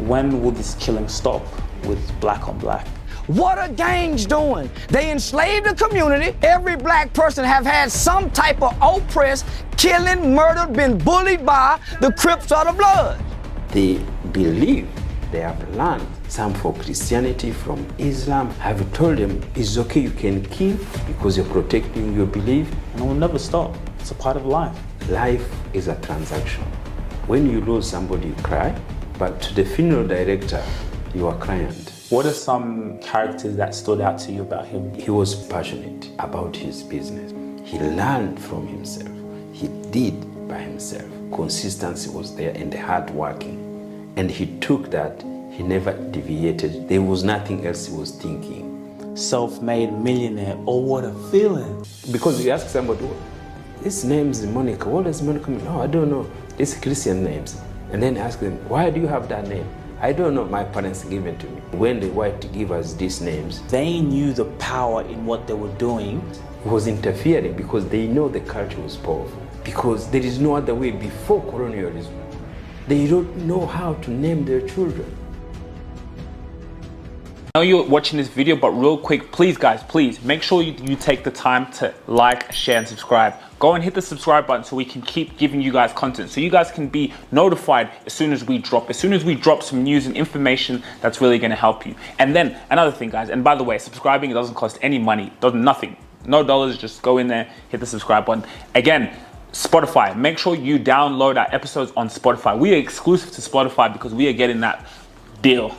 When will this killing stop with black on black? What are gangs doing? They enslaved the community. Every black person have had some type of oppressed, killing, murdered, been bullied by the Crips or the Bloods. They believe, they have learned some from Christianity, from Islam. Have told them it's okay, you can kill because you're protecting your belief. And it will never stop. It's a part of life. Life is a transaction. When you lose somebody, you cry, but to the funeral director, you are client. What are some characters that stood out to you about him? He was passionate about his business. He learned from himself. He did by himself. Consistency was there and the hard working. And he took that, he never deviated. There was nothing else he was thinking. Self-made millionaire, oh what a feeling. Because you ask somebody, this name is Monica, what does Monica mean? No, I don't know. It's Christian names. And then ask them, why do you have that name? I don't know, my parents gave it to me. When the white give us these names, they knew the power in what they were doing. It was interfering because they know the culture was powerful. Because there is no other way before colonialism. They don't know how to name their children. I know you're watching this video, but real quick, please guys, please make sure you take the time to like, share and subscribe. Go and hit the subscribe button so we can keep giving you guys content, so you guys can be notified as soon as we drop some news and information that's really going to help you. And then another thing guys, and by the way, subscribing, it doesn't cost any money, does nothing, no dollars, just go in there, hit the subscribe button. Again, Spotify, make sure you download our episodes on Spotify. We are exclusive to Spotify because we are getting that deal.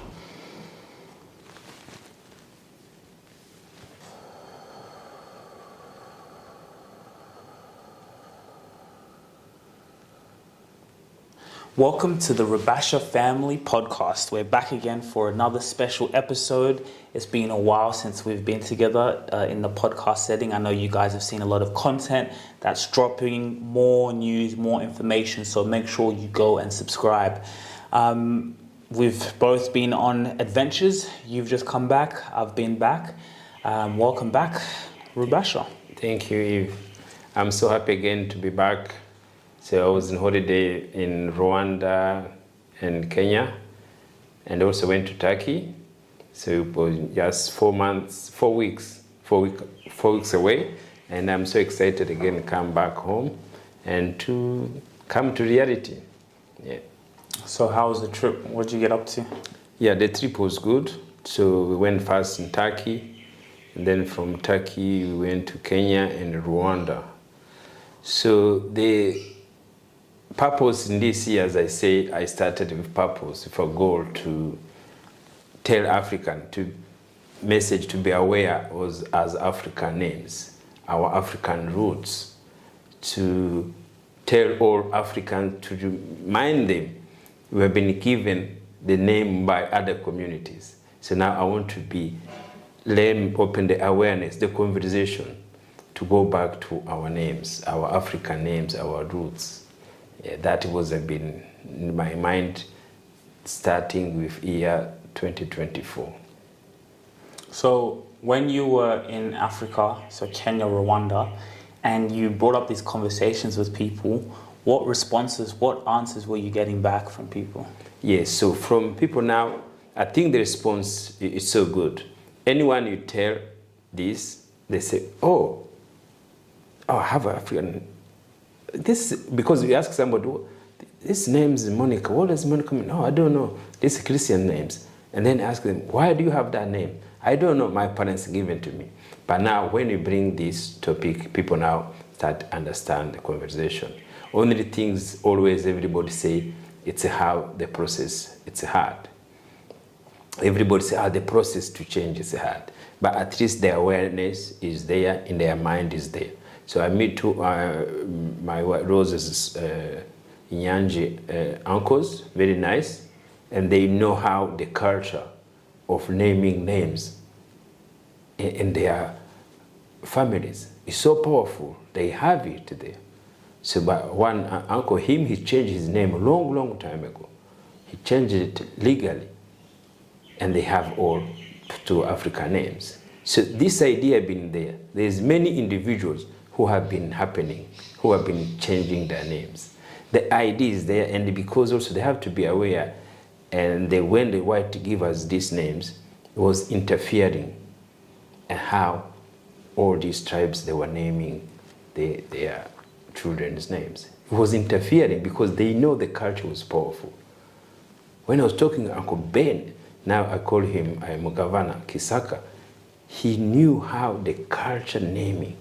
Welcome to the Rubasha Family Podcast. We're back again for another special episode. It's been a while since we've been together in the podcast setting. I know you guys have seen a lot of content that's dropping, more news, more information, so make sure you go and subscribe. We've both been on adventures. You've just come back, I've been back. Welcome back, Rubasha. Thank you, Eve. I'm so happy again to be back. So I was on holiday in Rwanda and Kenya, and also went to Turkey. So it was just 4 weeks away, and I'm so excited again to come back home and to come to reality. Yeah. So how was the trip? What did you get up to? Yeah, the trip was good. So we went first in Turkey, and then from Turkey we went to Kenya and Rwanda. So the purpose in this year, as I say, I started with purpose, with a goal to tell African, to message to be aware as African names, our African roots, to tell all Africans to remind them we have been given the name by other communities. So now I want to let me open the awareness, the conversation, to go back to our names, our African names, our roots. Yeah, that was been in my mind starting with year 2024. So when you were in Africa, so Kenya, Rwanda, and you brought up these conversations with people, what responses, what answers were you getting back from people? Yes, so from people now, I think the response is so good. Anyone you tell this, they say, oh, I have an African. This, because you ask somebody, this name is Monica, what does Monica mean? No, I don't know. These are Christian names. And then ask them, why do you have that name? I don't know, my parents gave it to me. But now when you bring this topic, people now start to understand the conversation. Only things always everybody say, it's how the process, it's hard. Everybody say, the process to change is hard. But at least the awareness is there, in their mind is there. So I meet two, my Rose's Nyanji uncles, very nice, and they know how the culture of naming names in their families is so powerful. They have it there. So but one uncle, he changed his name a long time ago. He changed it legally, and they have all 2 African names. So this idea been there. There's many individuals who have been changing their names. The idea is there, and because also they have to be aware, And when the white give us these names, it was interfering and how all these tribes, they were naming their children's names. It was interfering because they know the culture was powerful. When I was talking to Uncle Ben, now I call him Mugavana Kisaka, he knew how the culture naming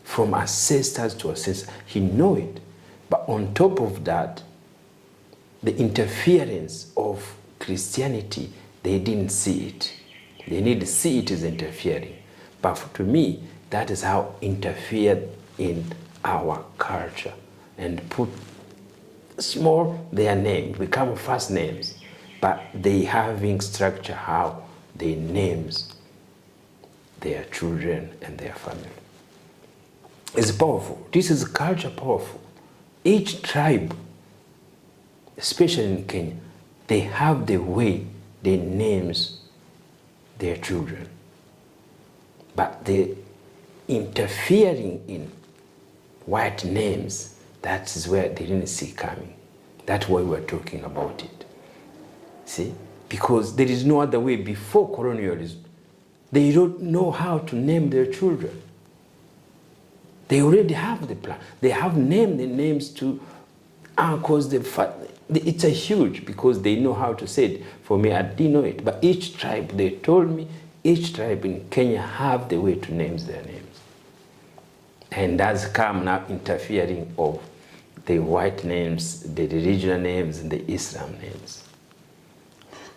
from ancestors to ancestors, he knew it. But on top of that, the interference of Christianity, they didn't see it. They need to see it as interfering. But to me, that is how interfered in our culture and put small their names, become first names, but they having structure how they names their children and their family. It's powerful. This is culture powerful. Each tribe, especially in Kenya, they have the way they names their children. But the interfering in white names, that is where they didn't see coming. That's why we're talking about it. See? Because there is no other way before colonialism. They don't know how to name their children. They already have the plan. They have named the names to uncles. It's a huge, because they know how to say it. For me, I didn't know it. But each tribe, they told me, each tribe in Kenya have the way to name their names. And that's come now interfering of the white names, the regional names, and the Islam names.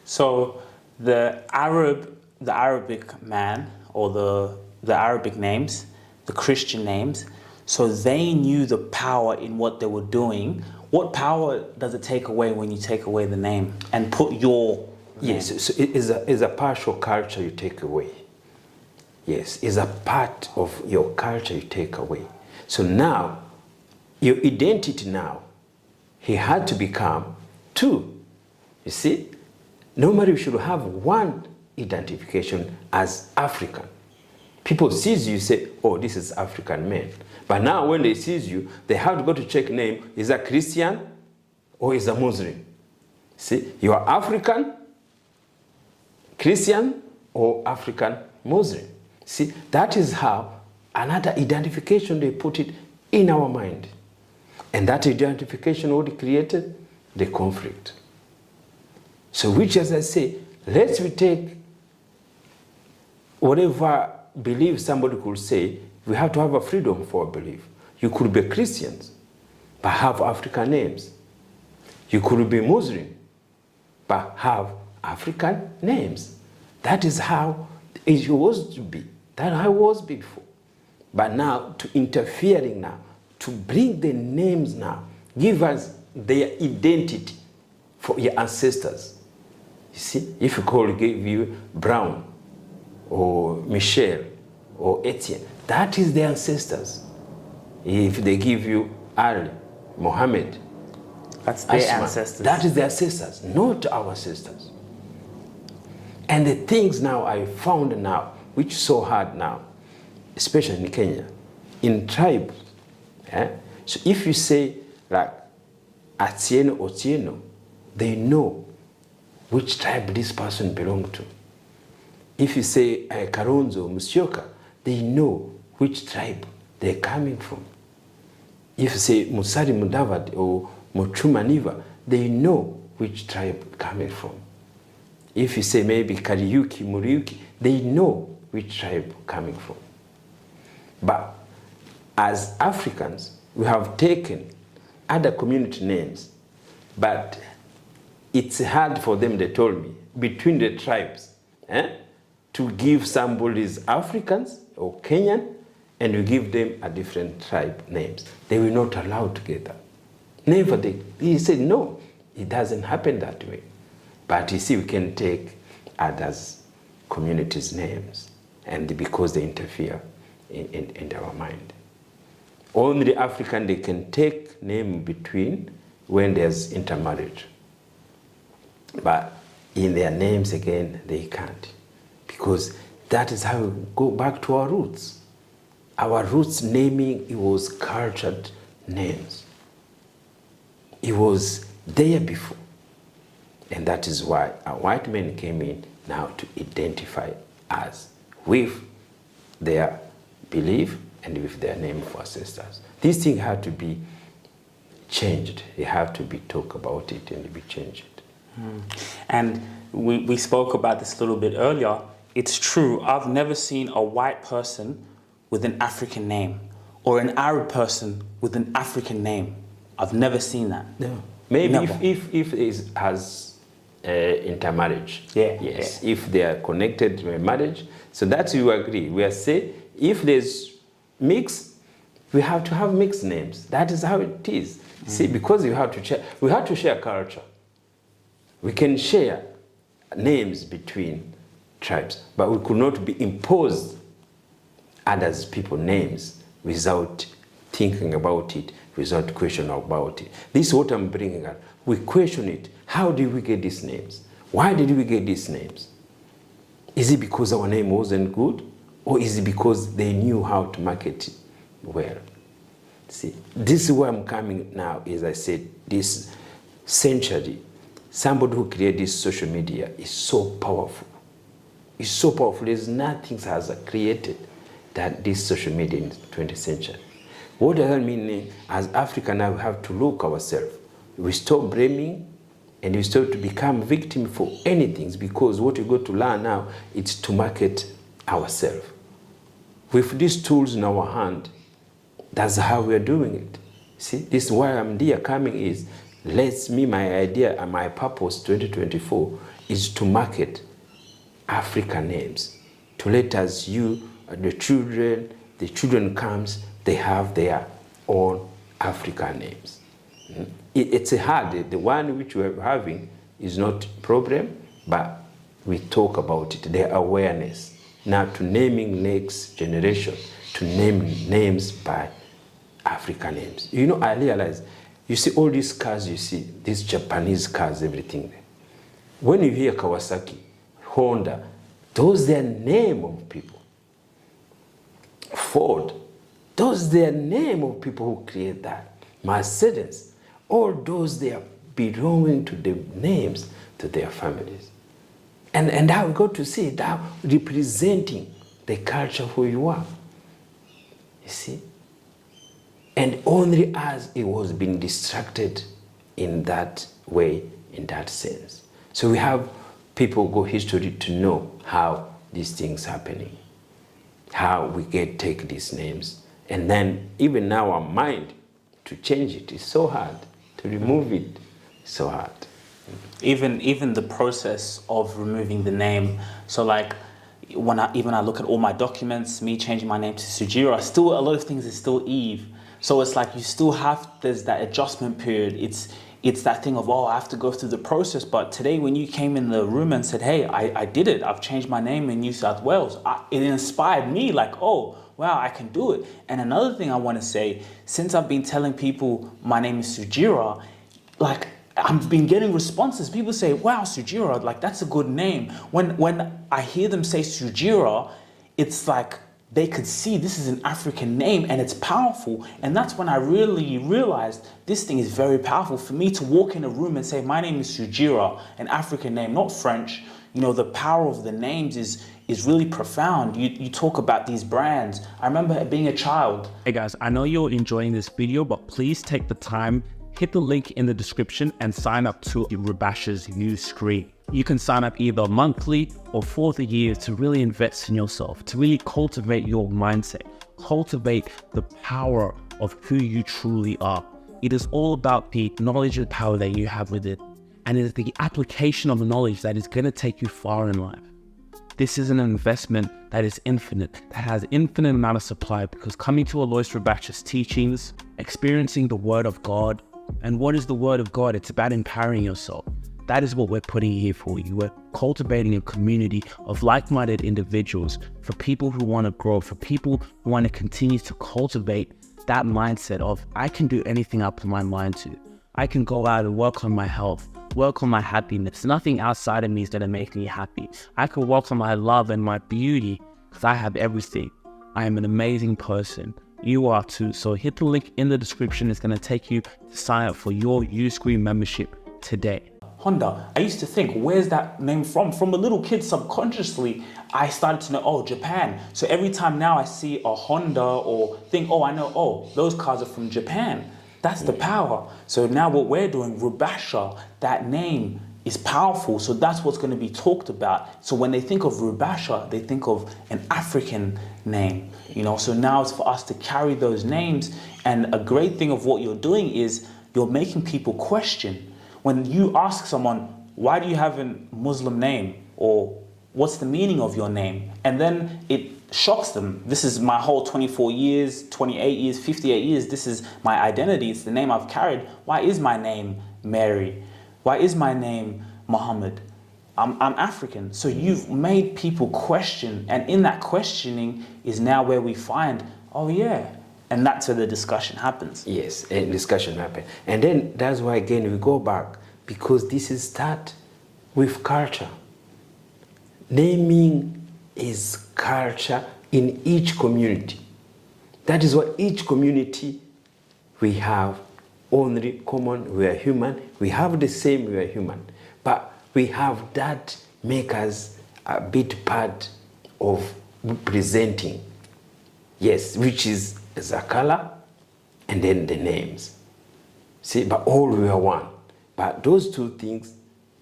So the Arabic man, or the Arabic names, the Christian names, so they knew the power in what they were doing. What power does it take away when you take away the name and put your name? Yes, so it is a partial culture you take away. Yes, it's a part of your culture you take away. So now, your identity now, he had to become two. You see? Normally you should have one identification as African. People sees you, say, oh, this is African man. But now when they sees you, they have to go to check name, is a Christian or is a Muslim? See, you are African, Christian, or African Muslim. See, that is how another identification they put it in our mind. And that identification what created the conflict. So which, as I say, let's we take whatever belief somebody could say, we have to have a freedom for a belief. You could be Christians, but have African names. You could be Muslim, but have African names. That is how it was to be. That I was before. But now, to interfering now, to bring the names now, give us their identity for your ancestors. You see, if you give you Brown, or Michelle, or Etienne, that is their ancestors. If they give you Ali, Mohammed, that's their Asma, ancestors. that is their ancestors, not our ancestors. And the things now I found now, which is so hard now, especially in Kenya, in tribes. So if you say like Atieno or Tieno, they know which tribe this person belonged to. If you say Karonzo, Musyoka, they know which tribe they're coming from. If you say Musari Mudavad or Mochuma Niva, they know which tribe coming from. If you say maybe Kariuki, Muriuki, they know which tribe coming from. But as Africans, we have taken other community names, but it's hard for them, they told me, between the tribes, to give somebody's Africans or Kenyan, and you give them a different tribe names. They will not allow together. Never. He said, no, it doesn't happen that way. But you see, we can take others' communities' names, and because they interfere in our mind. Only the African, they can take name between when there's intermarriage. But in their names again, they can't. Because that is how we go back to our roots. Our roots naming, it was cultured names. It was there before. And that is why a white man came in now to identify us with their belief and with their name of ancestors. These things have to be changed. They have to be talked about it and be changed. And we spoke about this a little bit earlier. It's true, I've never seen a white person with an African name or an Arab person with an African name. I've never seen that. No. Maybe Never. if it has intermarriage. Yeah. Yes. Yeah. If they are connected to a marriage. So that you agree. We are saying if there's mix, we have to have mixed names. That is how it is. See, because you have to share, we have to share culture. We can share names between tribes, but we could not be imposed others people names without thinking about it, without questioning about it. This is what I'm bringing up. We question it. How did we get these names? Why did we get these names? Is it because our name wasn't good? Or is it because they knew how to market it well? See, this is where I'm coming now, as I said, this century, somebody who created this social media is so powerful. It's so powerful. There's nothing has created that this social media in the 20th century. What does that mean? As Africa now, we have to look ourselves. We stop blaming and we start to become victim for anything, because what we got to learn now is to market ourselves. With these tools in our hand, that's how we are doing it. See, this is why I'm there coming is, my idea and my purpose 2024 is to market African names, to let us, the children comes, they have their own African names. It's hard, the one which we're having is not problem, but we talk about it, the awareness. Now to naming next generation, to name names by African names. You know, I realize, you see all these cars you see, these Japanese cars, everything. When you hear Kawasaki, Honda, those are name of people. Ford, those are name of people who create that. Mercedes, all those they are belonging to the names to their families. And I got to see that representing the culture who you are. You see? And only as it was being distracted in that way, in that sense. So we have people go history to know how these things happening, how we take these names. And then even now our mind to change it is so hard, to remove it is so hard. Even the process of removing the name. So like when I look at all my documents, me changing my name to Sujira, still a lot of things is still Eve. So it's like you still have, there's that adjustment period. It's that thing of, oh, I have to go through the process. But today when you came in the room and said, hey, I did it. I've changed my name in New South Wales. It inspired me like, oh, wow, I can do it. And another thing I want to say, since I've been telling people my name is Sujira, like I've been getting responses. People say, wow, Sujira, like that's a good name. When I hear them say Sujira, it's like they could see this is an African name and it's powerful. And that's when I really realized this thing is very powerful. For me to walk in a room and say, my name is Sujira, an African name, not French. You know, the power of the names is really profound. You talk about these brands. I remember being a child. Hey guys, I know you're enjoying this video, but please take the time, hit the link in the description and sign up to Rubash's new screen. You can sign up either monthly or for the year to really invest in yourself, to really cultivate your mindset, cultivate the power of who you truly are. It is all about the knowledge and power that you have with it. And it is the application of the knowledge that is going to take you far in life. This is an investment that is infinite, that has infinite amount of supply, because coming to Alois Rubash's teachings, experiencing the word of God, and what is the word of God? It's about empowering yourself. That is what we're putting here for you. We're cultivating a community of like-minded individuals, for people who want to grow, for people who want to continue to cultivate that mindset of, I can do anything I put my mind to. I can go out and work on my health, work on my happiness. Nothing outside of me is going to make me happy. I can work on my love and my beauty because I have everything. I am an amazing person. You are too. So hit the link in the description. It's going to take you to sign up for your Uscreen membership today. Honda. I used to think, where's that name from? From a little kid, subconsciously, I started to know, oh, Japan. So every time now I see a Honda or think, oh, I know, oh, those cars are from Japan. That's the power. So now what we're doing, Rubasha, that name is powerful. So that's what's going to be talked about. So when they think of Rubasha, they think of an African name. You know, so now it's for us to carry those names. And a great thing of what you're doing is you're making people question. When you ask someone, why do you have a Muslim name? Or what's the meaning of your name? And then it shocks them. This is my whole 24 years, 28 years, 58 years. This is my identity. It's the name I've carried. Why is my name Mary? Why is my name Muhammad? I'm African. So you've made people question. And in that questioning is now where we find, oh yeah. And that's where the discussion happens. Yes, a discussion happens. And then that's why, again, we go back, because this is start with culture. Naming is culture in each community. That is what each community we have only common, we are human. We have the same, we are human. But we have that make us a bit part of representing. Yes, which is the color and then the names. See, but all we are one. But those two things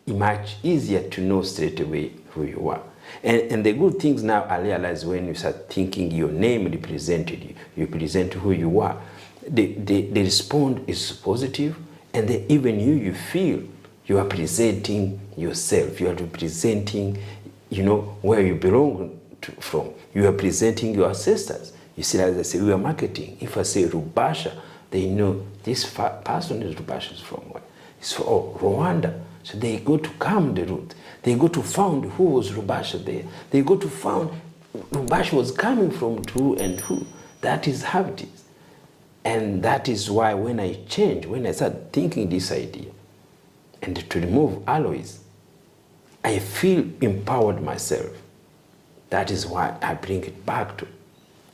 are much easier to know straight away who you are. And the good things now I realize when you start thinking your name represented you, you present who you are. The response is positive, and then even you feel you are presenting yourself. You are representing, you know, where you belong from. You are presenting your ancestors. You see, as I say, we are marketing. If I say Rubasha, they know this person is Rubasha is from where? It's from Rwanda. So they go to come the root. They go to found who was Rubasha there. They go to found Rubasha was coming from who and who. That is how it is. And that is why when I start thinking this idea and to remove alloys, I feel empowered myself. That is why I bring it back to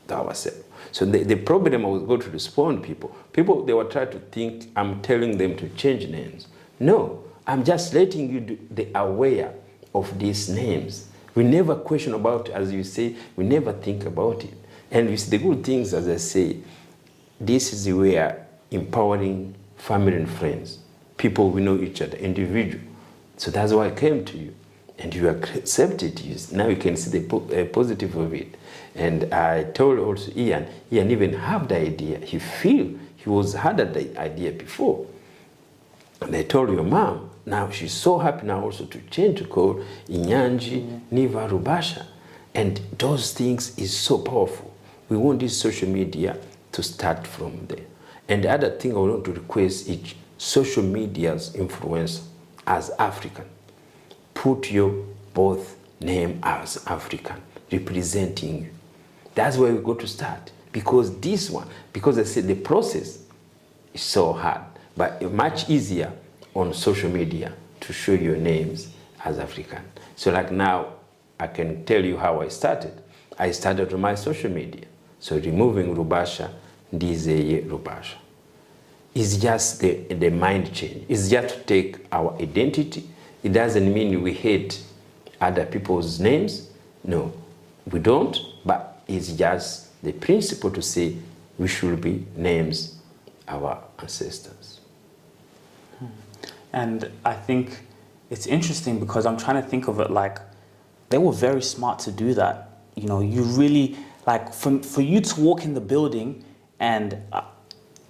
ourselves. So the problem I was going to respond people, they were trying to think I'm telling them to change names. No, I'm just letting you be aware of these names. We never question about it, as you say, we never think about it. And with the good things, as I say, this is where empowering family and friends, people we know each other, individual. So that's why I came to you. And you accepted it. Now you can see the positive of it. And I told also Ian even had the idea. He had the idea before. And I told your mom, now she's so happy now also to change to call Inyanji Niva Rubasha. And those things is so powerful. We want this social media to start from there. And the other thing I want to request is social media's influence as African. Put your both name as African, representing you. That's where we go to start. Because this one, because I said the process is so hard, but much easier on social media to show your names as African. So like now, I can tell you how I started. I started on my social media. So removing Rubasha, Ndizeye Rubasha. It's just the mind change. It's just to take our identity. It doesn't mean we hate other people's names. No, we don't. But it's just the principle to say we should be names our ancestors. And I think it's interesting because I'm trying to think of it like they were very smart to do that. You know, you really, like for you to walk in the building and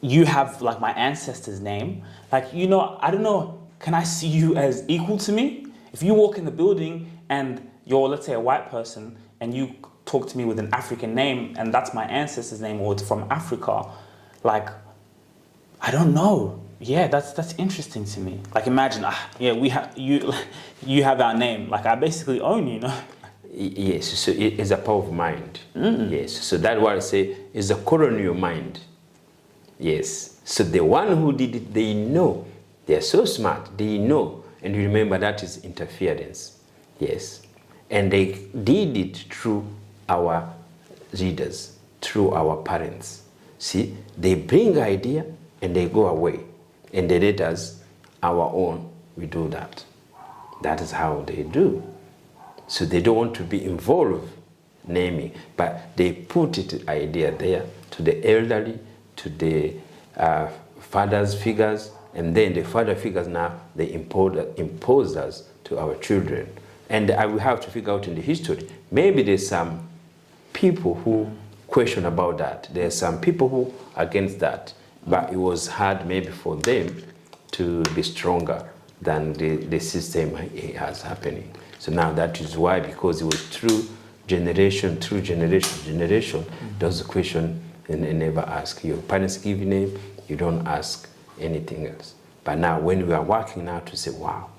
you have like my ancestor's name, like, you know, I don't know, can I see you as equal to me? If you walk in the building and you're, let's say, a white person and you talk to me with an African name and that's my ancestor's name or it's from Africa, like, I don't know. Yeah, that's interesting to me. Like, imagine, we have you have our name. Like, I basically own you, know? Yes, so it is a power of mind. Yes, so that's what I say is a colonial mind. Yes, so the one who did it, they know. They are so smart, they know. And you remember that is interference. Yes, and they did it through our leaders, through our parents. See, they bring idea and they go away. And they let us our own we do that. That is how they do. So they don't want to be involved naming, but they put it idea there to the elderly, to the fathers figures, and then the father figures now they impose us to our children. And I will have to figure out in the history, maybe there's some people who question about that. There's some people who are against that, but it was hard maybe for them to be stronger than the system has happening. So now that is why, because it was through generation, those question and they never ask. Your parents give you name, you don't ask anything else. But now when we are working now to say, wow,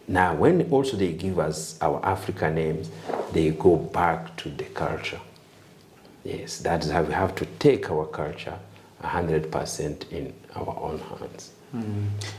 now when also they give us our African names, they go back to the culture. Yes, that is how we have to take our culture 100% in our own hands.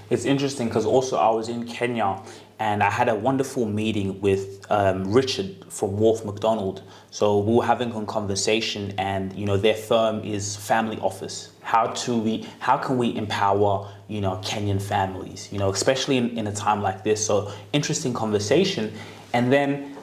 It's interesting because also I was in Kenya and I had a wonderful meeting with Richard from Wolf McDonald. So we were having a conversation, and their firm is family office. How can we empower Kenyan families? Especially in a time like this. So interesting conversation. And then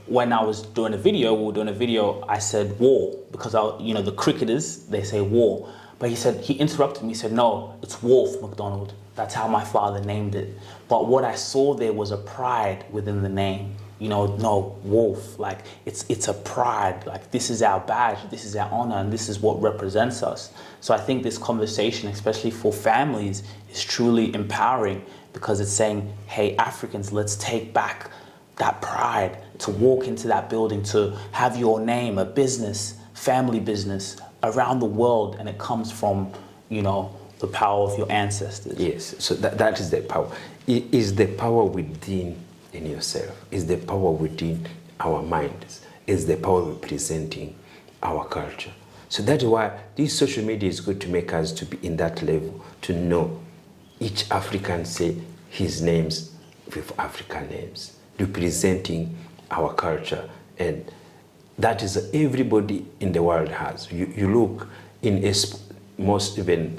when I was doing a video, I said war because the cricketers, they say war. But he interrupted me, he said, no, it's Wolf McDonald. That's how my father named it. But what I saw there was a pride within the name. No, Wolf, like it's a pride, like this is our badge, this is our honor, and this is what represents us. So I think this conversation, especially for families, is truly empowering because it's saying, hey, Africans, let's take back that pride to walk into that building, to have your name, a business, family business, around the world, and it comes from the power of your ancestors. Yes, so that is the power. It is the power within in yourself. It's the power within our minds. It's the power representing our culture. So that's why this social media is good to make us to be in that level, to know each African say his names with African names, representing our culture. And that is everybody in the world has. You look in most, even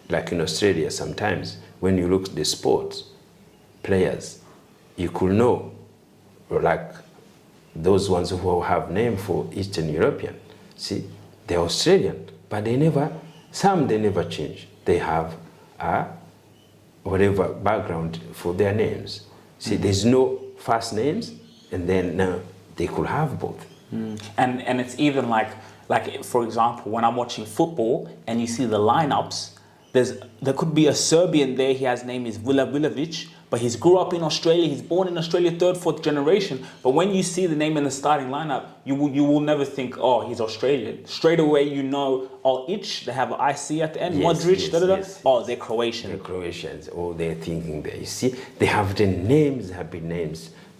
like in Australia sometimes, when you look at the sports players, you could know, like those ones who have name for Eastern European. See, they're Australian, but they never change. They have whatever background for their names. See, there's no first names, and then now they could have both. And it's even like for example, when I'm watching football and you see the lineups, there could be a Serbian there. His name is Vilavilovic, but he's grew up in Australia. He's born in Australia, 3rd, 4th generation. But when you see the name in the starting lineup, you will never think, oh, he's Australian. Straight away, oh, they have an IC at the end. Yes, Modric, yes. Oh, they're Croatian. They're Croatians. Oh, they're thinking there. You see, they have the names,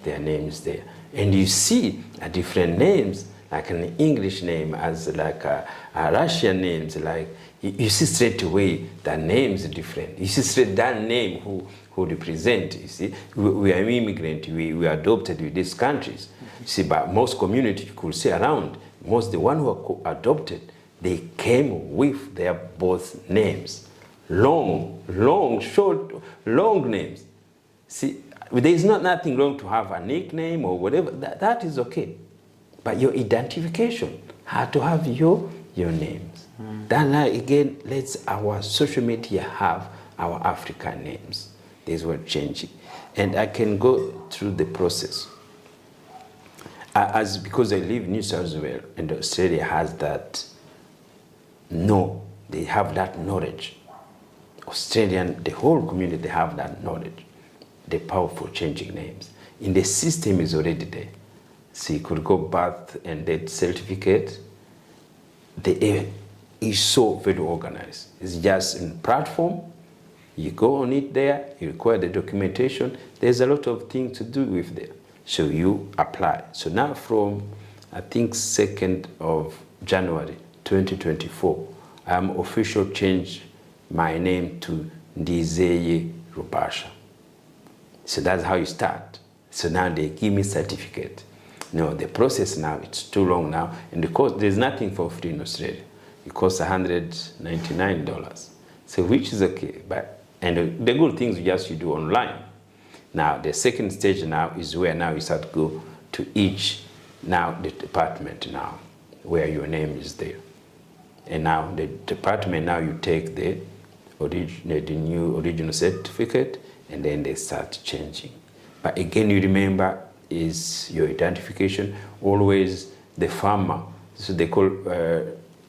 their names there. And you see different names, like an English name as like a Russian names, like you see straight away that names are different. You see straight that name who represent. You see, we are immigrant. We are adopted with these countries. You see, but most community you could say around, the one who are adopted, they came with their both names, long, short, long names. See, there is nothing wrong to have a nickname or whatever. That is okay. But your identification had to have your names. That now again lets our social media have our African names. This is what changing. And I can go through the process. Because I live in New South Wales and Australia has that, they have that knowledge. Australian, the whole community, they have that knowledge. The power for changing names. In the system is already there. So you could go birth and death certificate. The is so very organized. It's just in platform. You go on it there, you require the documentation. There's a lot of things to do with there. So you apply. So now from, I think, 2nd of January 2024, I'm officially changed my name to Ndizeye Rubasha. So that's how you start. So now they give me certificate. No, the process now, it's too long now. And the cost, there's nothing for free in Australia. It costs $199. So which is okay. And the good things just you do online. Now, the second stage now is where now you start to go to each, now the department now, where your name is there. And now the department, now you take the new original certificate, and then they start changing. But again, you remember is your identification, always the farmer, so they call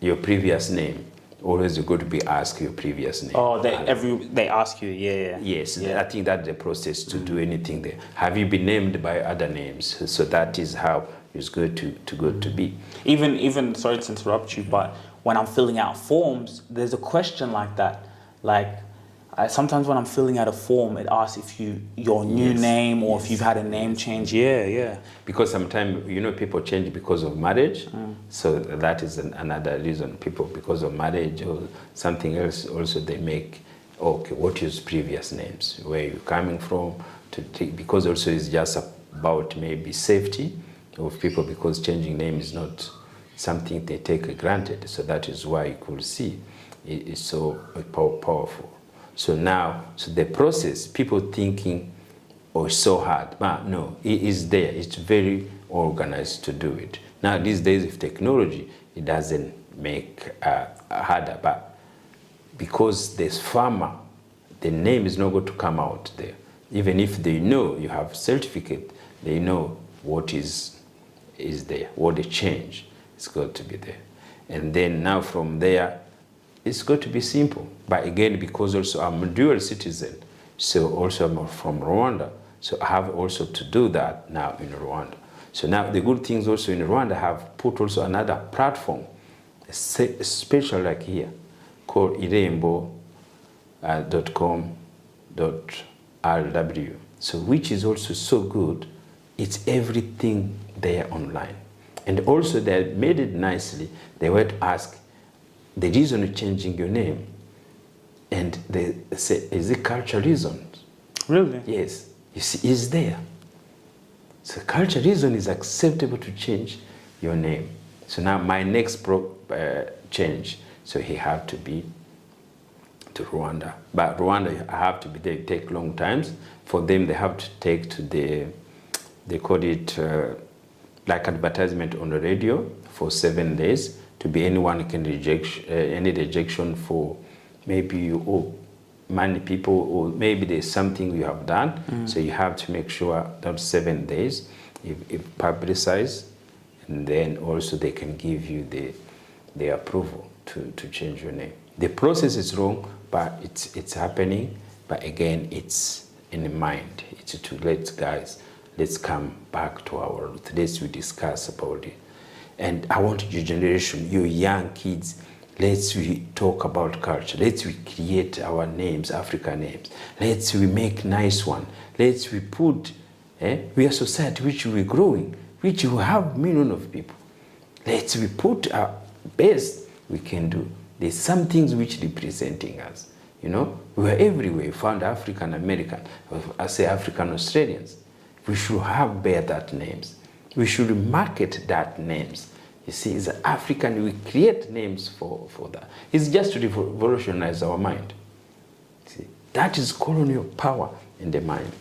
your previous name. Always you're going to be asked your previous name. Oh, they ask you, yeah. Yes, I think that's the process to do anything there. Have you been named by other names? So that is how it's good to be. Even sorry to interrupt you, but when I'm filling out forms, there's a question like that. Like sometimes when I'm filling out a form, it asks if your new name or if you've had a name change. Yeah. Because sometimes, people change because of marriage. So that is another reason. People, because of marriage or something else, also they make, okay, what is previous names? Where you're coming from? Because also it's just about maybe safety of people, because changing name is not something they take granted. So that is why you could see it is so powerful. So now, the process, people thinking, oh, it's so hard. But no, it is there. It's very organized to do it. Now, these days with technology, it doesn't make harder. But because there's farmer, the name is not going to come out there. Even if they know you have certificate, they know what is there, what they change. It's got to be there. And then now from there, it's got to be simple. But again, because also I'm a dual citizen, so also I'm from Rwanda, so I have also to do that now in Rwanda. So now the good things also in Rwanda have put also another platform, special like here, called irembo.com.rw. So which is also so good, it's everything there online. And also they made it nicely. They were to ask the reason of changing your name, and they say, is it cultural reasons? Really? Yes. You see, it's there. So cultural reason is acceptable to change your name. So now my next change, so he have to be to Rwanda. But Rwanda, I have to be there, take long times. For them, they have to take to they call it like advertisement on the radio for 7 days. To be anyone can reject any rejection for maybe you owe money people, or maybe there's something you have done. So you have to make sure that 7 days if publicized, and then also they can give you the approval to change your name. The process is wrong, but it's happening. But again, it's in the mind. It's to let's come back to our roots. Let's discuss about it. And I want your generation, your young kids, let's talk about culture. Let's create our names, African names. Let's make nice one. Let's put, we are a society which we're growing, which will have millions of people. Let's put our best we can do. There's some things which representing us. We are everywhere. We found African American, I say African Australians. We should have bear that names. We should market that names. You see, it's African, we create names for that. It's just to revolutionize our mind. See, that is colonial power in the mind.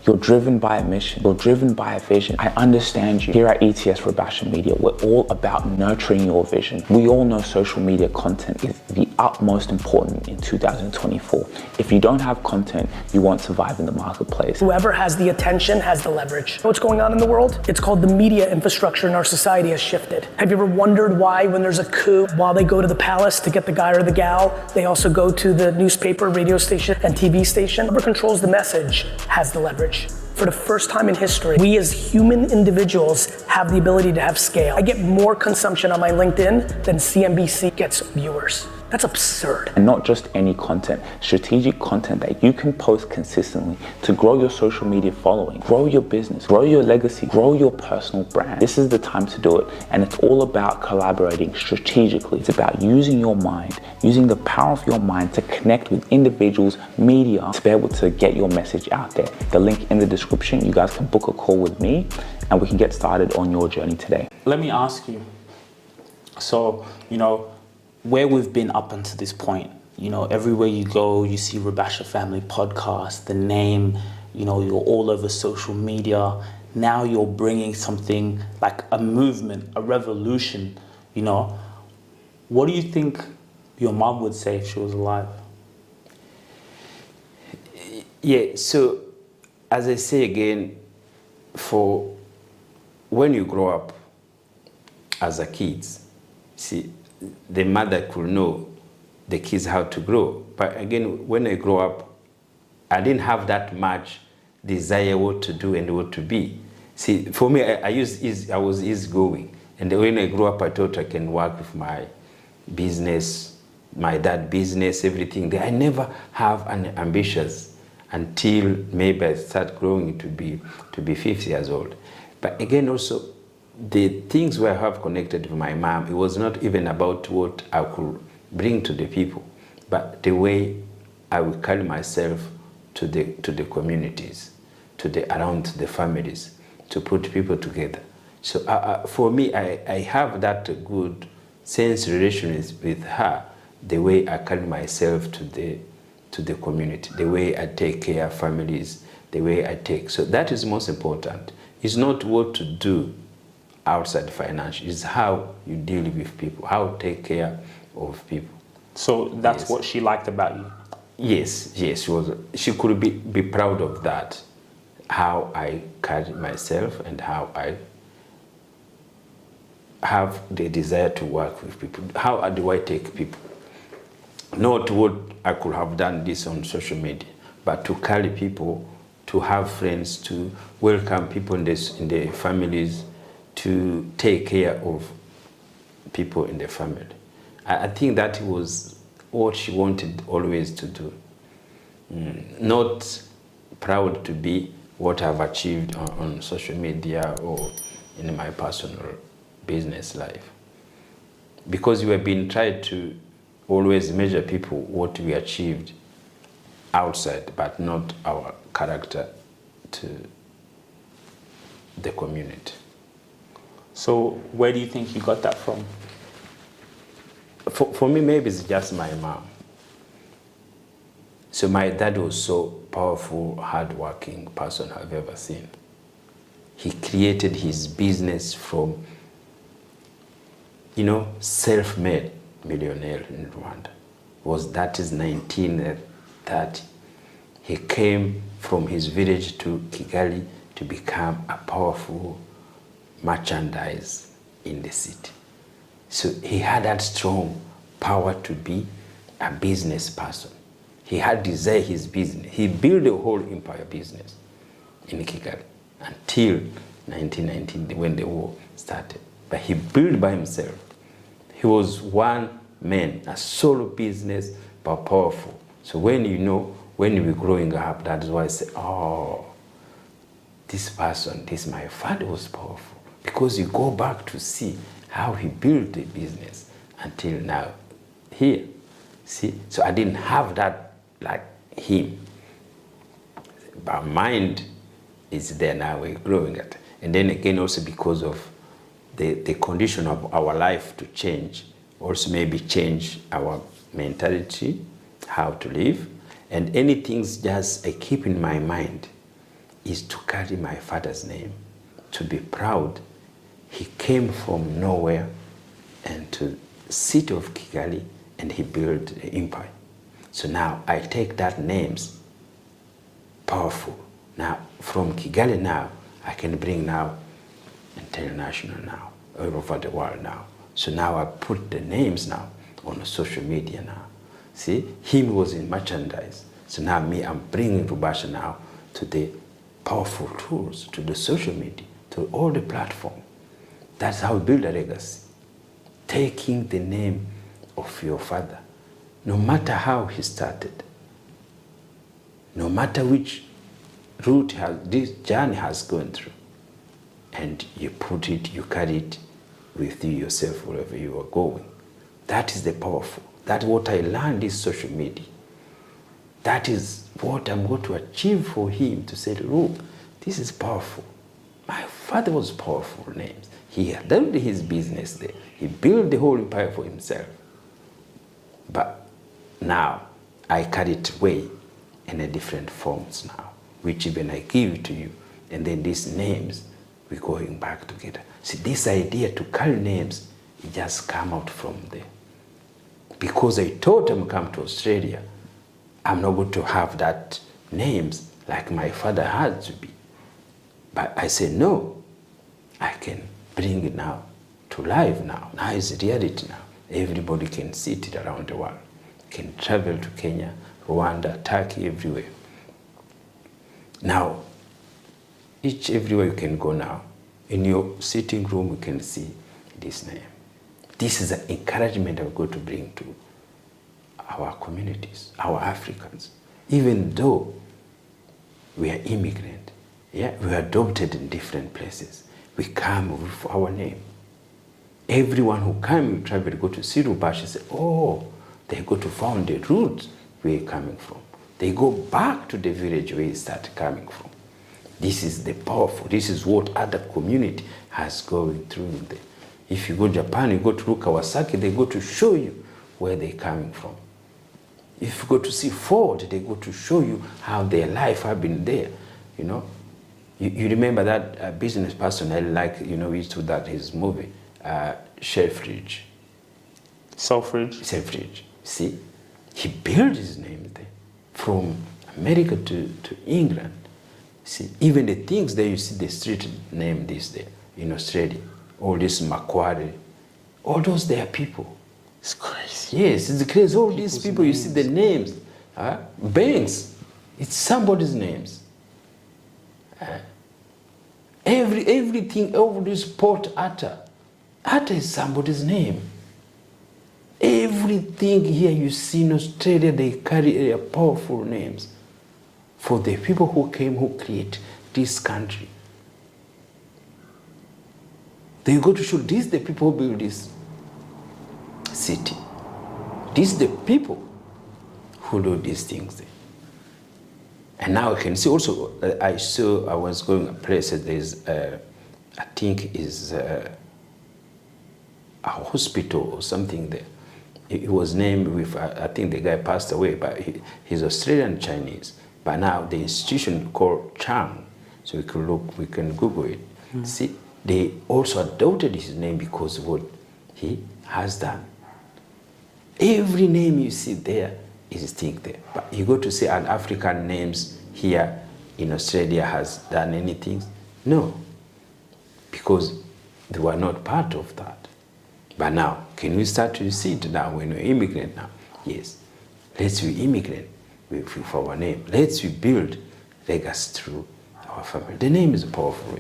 You're driven by a mission. You're driven by a vision. I understand you. Here at ETS Rebasha Media, we're all about nurturing your vision. We all know social media content is the utmost important in 2024. If you don't have content, you won't survive in the marketplace. Whoever has the attention has the leverage. What's going on in the world? It's called the media infrastructure in our society has shifted. Have you ever wondered why when there's a coup, while they go to the palace to get the guy or the gal, they also go to the newspaper, radio station, and TV station? Whoever controls the message has the leverage. For the first time in history, we as human individuals have the ability to have scale. I get more consumption on my LinkedIn than CNBC gets viewers. That's absurd. And not just any content, strategic content that you can post consistently to grow your social media following, grow your business, grow your legacy, grow your personal brand. This is the time to do it. And it's all about collaborating strategically. It's about using your mind, using the power of your mind to connect with individuals, media, to be able to get your message out there. The link in the description, you guys can book a call with me and we can get started on your journey today. Let me ask you, so, where we've been up until this point, You know, everywhere you go, you see Rabasha Family Podcast, the name, you know, you're all over social media. Now you're bringing something like a movement, a revolution, you know. What do you think your mom would say if she was alive? Yeah, so as I say again, for when you grow up as a kid, see, the mother could know the kids how to grow. But again, when I grow up, I didn't have that much desire what to do and what to be. See, for me, I was easygoing. And when I grew up, I thought I can work with my business, my dad business, everything. I never have an ambitious until maybe I start growing to be 50 years old. But again, also, the things where I have connected with my mom, it was not even about what I could bring to the people, but the way I would carry myself to the communities, around the families, to put people together. So for me, I have that good sense relations with her, the way I carry myself to the community, the way I take care of families, the way I take. So that is most important. It's not what to do outside financial, it's how you deal with people, how to take care of people. So that's Yes. what she liked about you? Yes, she could be proud of that, how I carry myself and how I have the desire to work with people. How do I take people? Not what I could have done this on social media, but to carry people, to have friends, to welcome people in the families, to take care of people in the family. I think that was what she wanted always to do. Not proud to be what I've achieved on social media or in my personal business life. Because we have been trying to always measure people what we achieved outside, but not our character to the community. So where do you think you got that from? For me, maybe it's just my mom. So my dad was so powerful, hardworking person I've ever seen. He created his business from, self-made millionaire in Rwanda. That is 1930. He came from his village to Kigali to become a powerful merchandise in the city. So he had that strong power to be a business person. He had desire his business. He built a whole empire business in Kigali until 1919 when the war started. But he built by himself. He was one man, a solo business, but powerful. So when we were growing up, that's why I say, this my father was powerful. Because you go back to see how he built the business until now, here. See, so I didn't have that like him. But mind is there now, we're growing it. And then again, also because of the condition of our life to change, also maybe change our mentality, how to live. And anything just I keep in my mind is to carry my father's name, to be proud. He came from nowhere and to the city of Kigali, and he built an empire. So now I take that names, powerful. Now from Kigali now, I can bring now international now, all over the world now. So now I put the names now on social media now. See, him was in merchandise. So now me, I'm bringing Rubasha now to the powerful tools, to the social media, to all the platform. That's how we build a legacy. Taking the name of your father, no matter how he started, no matter which route this journey has gone through, and you put it, you carry it with you yourself wherever you are going. That is the powerful. That's what I learned is social media. That is what I'm going to achieve for him to say, look, this is powerful. My father was powerful names. He had done his business there. He built the whole empire for himself. But now I carry it away in a different forms now, which even I give to you. And then these names, we're going back together. See, this idea to carry names, it just come out from there. Because I thought I'm come to Australia, I'm not going to have that names like my father had to be. But I said, no, I can bring it now to life now. Now it's reality now. Everybody can see it around the world. Can travel to Kenya, Rwanda, Turkey, everywhere. Now, everywhere you can go now, in your sitting room, you can see this name. This is an encouragement I'm going to bring to our communities, our Africans. Even though we are immigrant, yeah, we are adopted in different places, we come with our name. Everyone who come, we travel, go to Sirubashi, say, oh, they go to find the roots where you're coming from. They go back to the village where you start coming from. This is the powerful, this is what other community has going through there. If you go to Japan, you go to Kawasaki, they go to show you where they're coming from. If you go to see Ford, they go to show you how their life have been there, you know. You remember that business person, I like, you know, we used to that his movie, Selfridge. Selfridge. See, he built his name there from America to England. See, even the things that you see the street name this there in Australia, all this Macquarie, all those they are people. It's crazy. Yes, it's crazy. All these people, you see the names. Banks, it's somebody's names. Everything, all this Port Arthur is somebody's name. Everything here you see in Australia, they carry powerful names for the people who came, who create this country. They go to show this the people who build this city. These the people who do these things. And now I can see also, I was going a place, there's, I think is a hospital or something there. It was named with, I think the guy passed away, but he's Australian Chinese. But now the institution called Chang, so we can look, we can Google it. See, they also adopted his name because of what he has done. Every name you see there is thing there. But you go to see an African names here in Australia has done anything? No, because they were not part of that. But now, can we start to see it now when we're immigrant now? Yes, let's be immigrant with our name. Let's build legacy through our family. The name is powerful.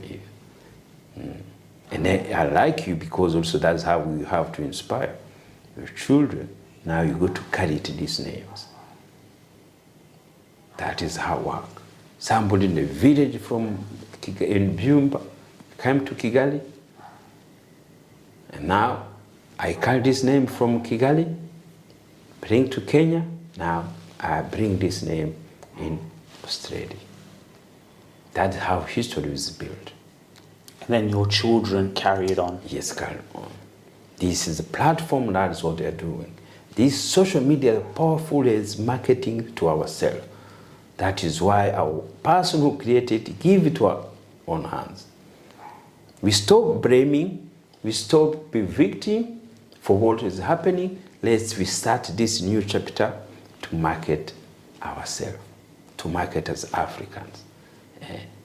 And I like you because also that's how we have to inspire your children. Now you go to carry it, these names. That is how work. Somebody in the village from in Byumba came to Kigali, and now I carry this name from Kigali, bring to Kenya. Now I bring this name in Australia. That's how history is built. And then your children carry it on. Yes, carry on. This is a platform, that is what they're doing. This social media powerful is marketing to ourselves. That is why our person who created it, give it to our own hands. We stop blaming, we stop being victim for what is happening. We start this new chapter to market ourselves, to market as Africans,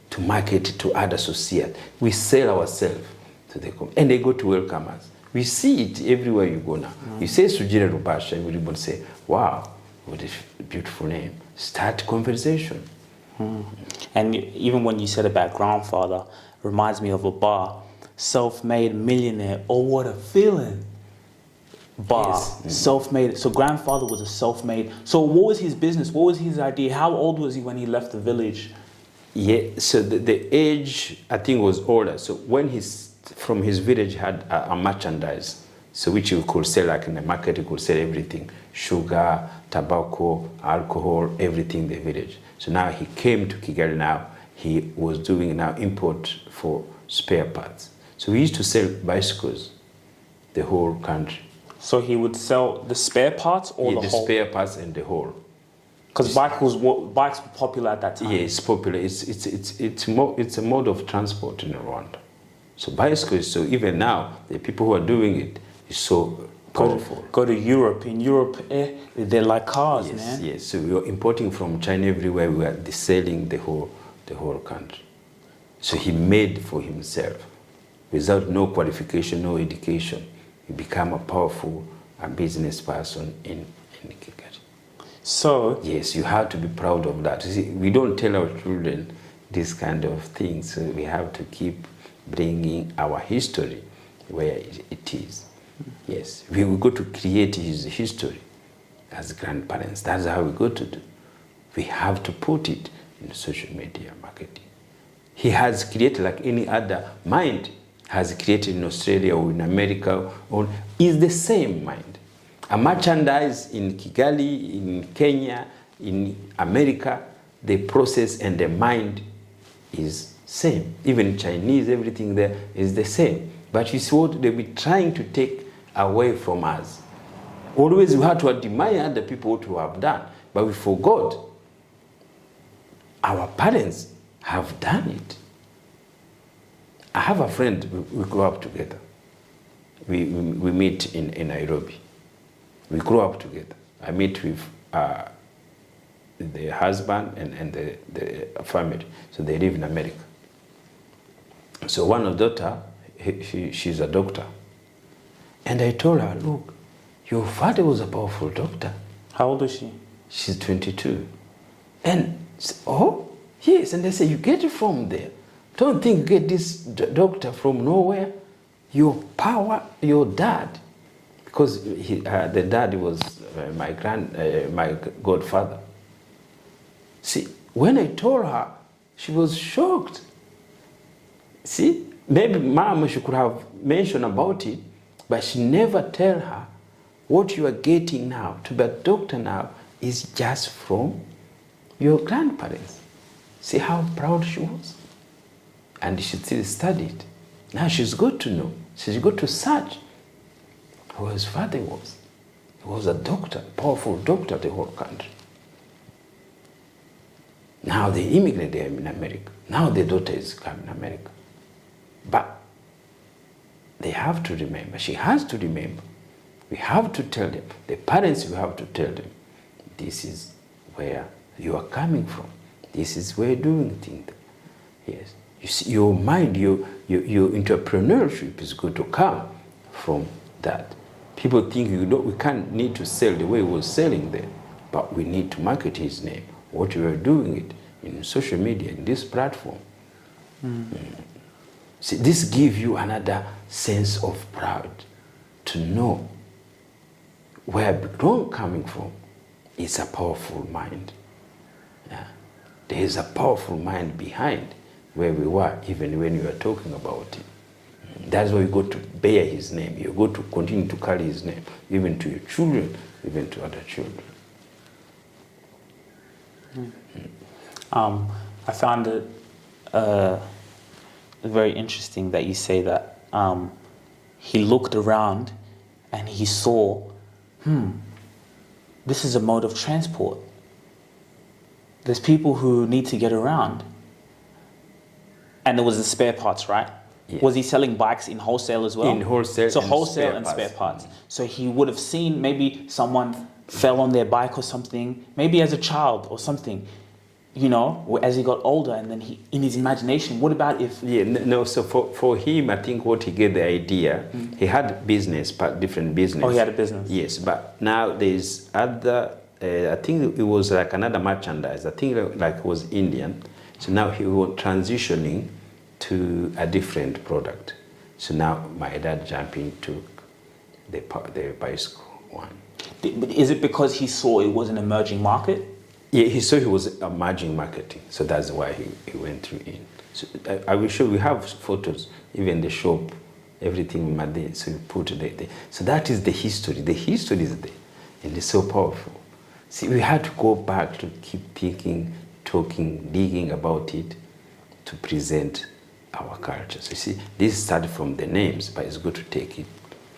to market to other society. We sell ourselves to the community, and they go to welcome us. We see it everywhere you go now. You say Sujire Rubasha, and everybody say, wow, what a beautiful name. Start conversation. And even when you said about grandfather, reminds me of a bar, self-made millionaire. Oh, what a feeling. Bar, yes. Self-made. So grandfather was a self-made. So what was his business? What was his idea? How old was he when he left the village? Yeah, so the age, I think, was older. So when from his village had a merchandise, so which you could sell, like in the market, you could sell everything. Sugar, tobacco, alcohol, everything in the village. So now he came to Kigali now. He was doing now import for spare parts. So we used to sell bicycles, the whole country. So he would sell the spare parts or Yeah, the the whole? spare parts and the whole. Because bikes were popular at that time. Yeah, it's popular. It's a mode of transport in Rwanda. So bicycles. So even now, the people who are doing it is so powerful. Go to Europe. In Europe, they're like cars, Yes, man. yes. So we are importing from China everywhere. We are selling the whole country. So he made for himself, without no qualification, no education. He became a powerful business person in Kigali. So Yes, you have to be proud of that. See, we don't tell our children this kind of things. So we have to keep bringing our history where it is. Yes, we will go to create his history as grandparents. That's how we go to do. We have to put it in social media marketing. He has created, like any other mind has created in Australia or in America, or is the same mind. A merchandise in Kigali, in Kenya, in America, the process and the mind is same. Even Chinese, everything there is the same. But you see what they'll be trying to take away from us. Always we have to admire other people what we have done, but we forgot our parents have done it. I have a friend, we grew up together. We meet in Nairobi. We grew up together. I meet with the husband and the family. So they live in America. So one of the daughter, she's a doctor. And I told her, look, your father was a powerful doctor. how old is she? She's 22. And, oh, yes. And they say, you get it from there. Don't think you get this doctor from nowhere. Your power, your dad, because the dad was my godfather. See, when I told her, she was shocked. See, maybe mom, she could have mentioned about it, but she never tell her what you are getting now to be a doctor now is just from your grandparents. See how proud she was? And she still studied. Now she's got to know. She's got to search who his father was. He was a doctor, powerful doctor, the whole country. Now they immigrate there in America. Now the daughter is coming in America. But they have to remember, she has to remember. We have to tell them, the parents, we have to tell them, this is where you are coming from. This is where you're doing things. Yes. You see, your mind, your entrepreneurship is going to come from that. People think we can't need to sell the way we were selling there, but we need to market his name. What we are doing it in social media, in this platform. See, this gives you another sense of pride to know where Bigron coming from is a powerful mind. Yeah. There is a powerful mind behind where we were, even when you were talking about it. That's why you got to bear his name. You got to continue to carry his name, even to your children, even to other children. I found it very interesting that you say that he looked around and he saw, this is a mode of transport. There's people who need to get around. And there was the spare parts, right? Yes. Was he selling bikes in wholesale as well? In wholesale. So and wholesale spare and parts. spare parts. So he would have seen maybe someone fell on their bike or something, maybe as a child or something, you know, as he got older, and then he, in his imagination, what about if... Yeah, no, so for him, I think what he get the idea, he had business, different business. Oh, he had a business. Yes, but now there's other, I think it was like another merchandise. I think like it was Indian. So now he was transitioning to a different product. So now my dad jumped into the bicycle one. Is it because he saw it was an emerging market? Yeah, he saw he was emerging marketing, so that's why he went through in. So I will show, we have photos, even the shop, everything in there, so we put the so that is the history. The history is there, and it's so powerful. See, we had to go back to keep thinking, talking, digging about it, to present our culture. So you see, this started from the names, but it's good to take it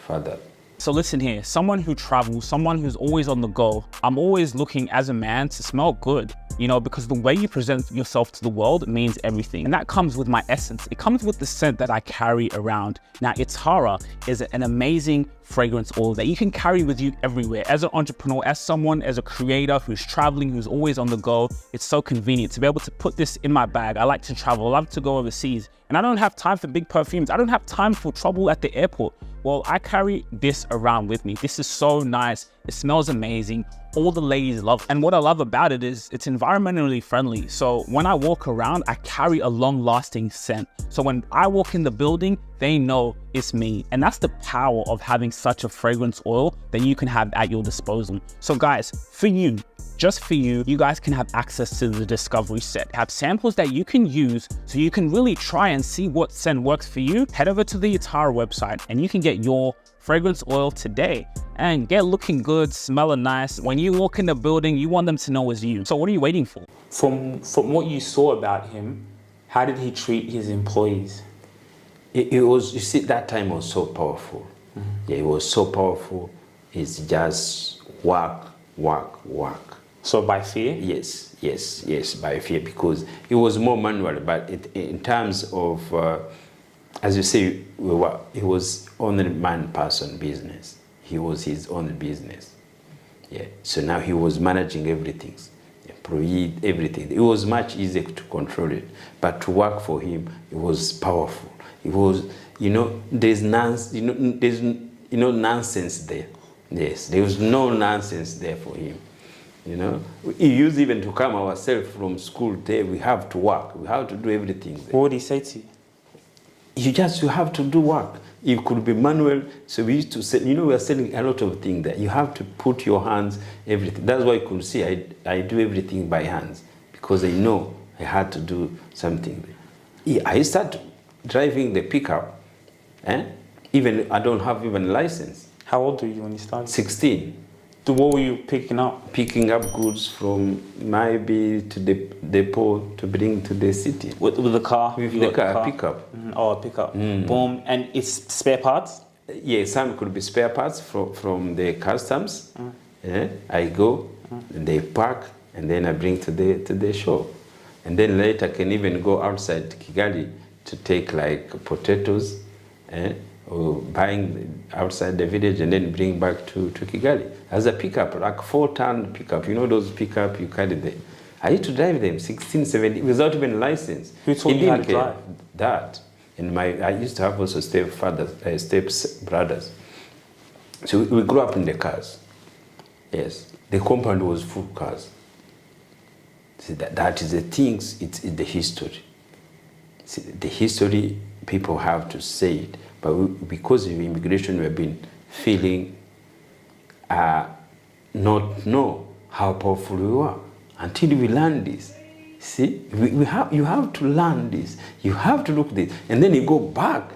further So listen here, someone who travels, someone who's always on the go, I'm always looking as a man to smell good, you know, because the way you present yourself to the world means everything. And that comes with my essence. It comes with the scent that I carry around. Now, Itara is an amazing fragrance oil that you can carry with you everywhere. As an entrepreneur, as a creator who's traveling, who's always on the go, it's so convenient to be able to put this in my bag. I like to travel, I love to go overseas, and I don't have time for big perfumes. I don't have time for trouble at the airport. Well, I carry this around with me. This is so nice. It smells amazing. All the ladies love it. And what I love about it is it's environmentally friendly. So when I walk around, I carry a long-lasting scent. So when I walk in the building, they know it's me. And that's the power of having such a fragrance oil that you can have at your disposal. So guys, for you, just for you, you guys can have access to the discovery set, have samples that you can use so you can really try and see what scent works for you. Head over to the Itara website and you can get your fragrance oil today and get looking good, smelling nice. When you walk in the building, you want them to know it's you. So what are you waiting for? From what you saw about him, how did he treat his employees? It was, you see, that time was so powerful. Yeah, it was so powerful. It's just work. So by fear? Yes, by fear, because it was more manual. But in terms of, as you say, it was only man-person business. He was his own business. Yeah. So now he was managing everything, everything. It was much easier to control it, but to work for him, it was powerful. It was, there's nonsense there. Yes, there was no nonsense there for him. He used even to come ourselves from school there. We have to work. We have to do everything there. What would he say to you? You have to do work. It could be manual. So we used to sell, we are selling a lot of things there. You have to put your hands, everything. That's why you could see I do everything by hands, because I know I had to do something. I started driving the pickup. Even I don't have even a license. How old were you when you started? 16. So what were you picking up? Picking up goods from maybe to the depot to bring to the city. With the car? With the car, pickup. Oh, a pickup. Boom. And it's spare parts? Yeah, some could be spare parts from the customs. I go, and they park, and then I bring to the shop. And then later I can even go outside Kigali to take like potatoes, or buying outside the village and then bring back to Kigali as a pickup, like 4-ton pickup. Those pickup you carry them. I used to drive them 16, 17 without even license. Who taught you how to drive? That. And I used to have also step brothers. So we grew up in the cars. Yes, the compound was full of cars. See, that is the things. It's the history. See, the history, people have to say it. But because of immigration, we've been feeling not know how powerful we were until we learn this. See, you have to learn this. You have to look this, and then you go back,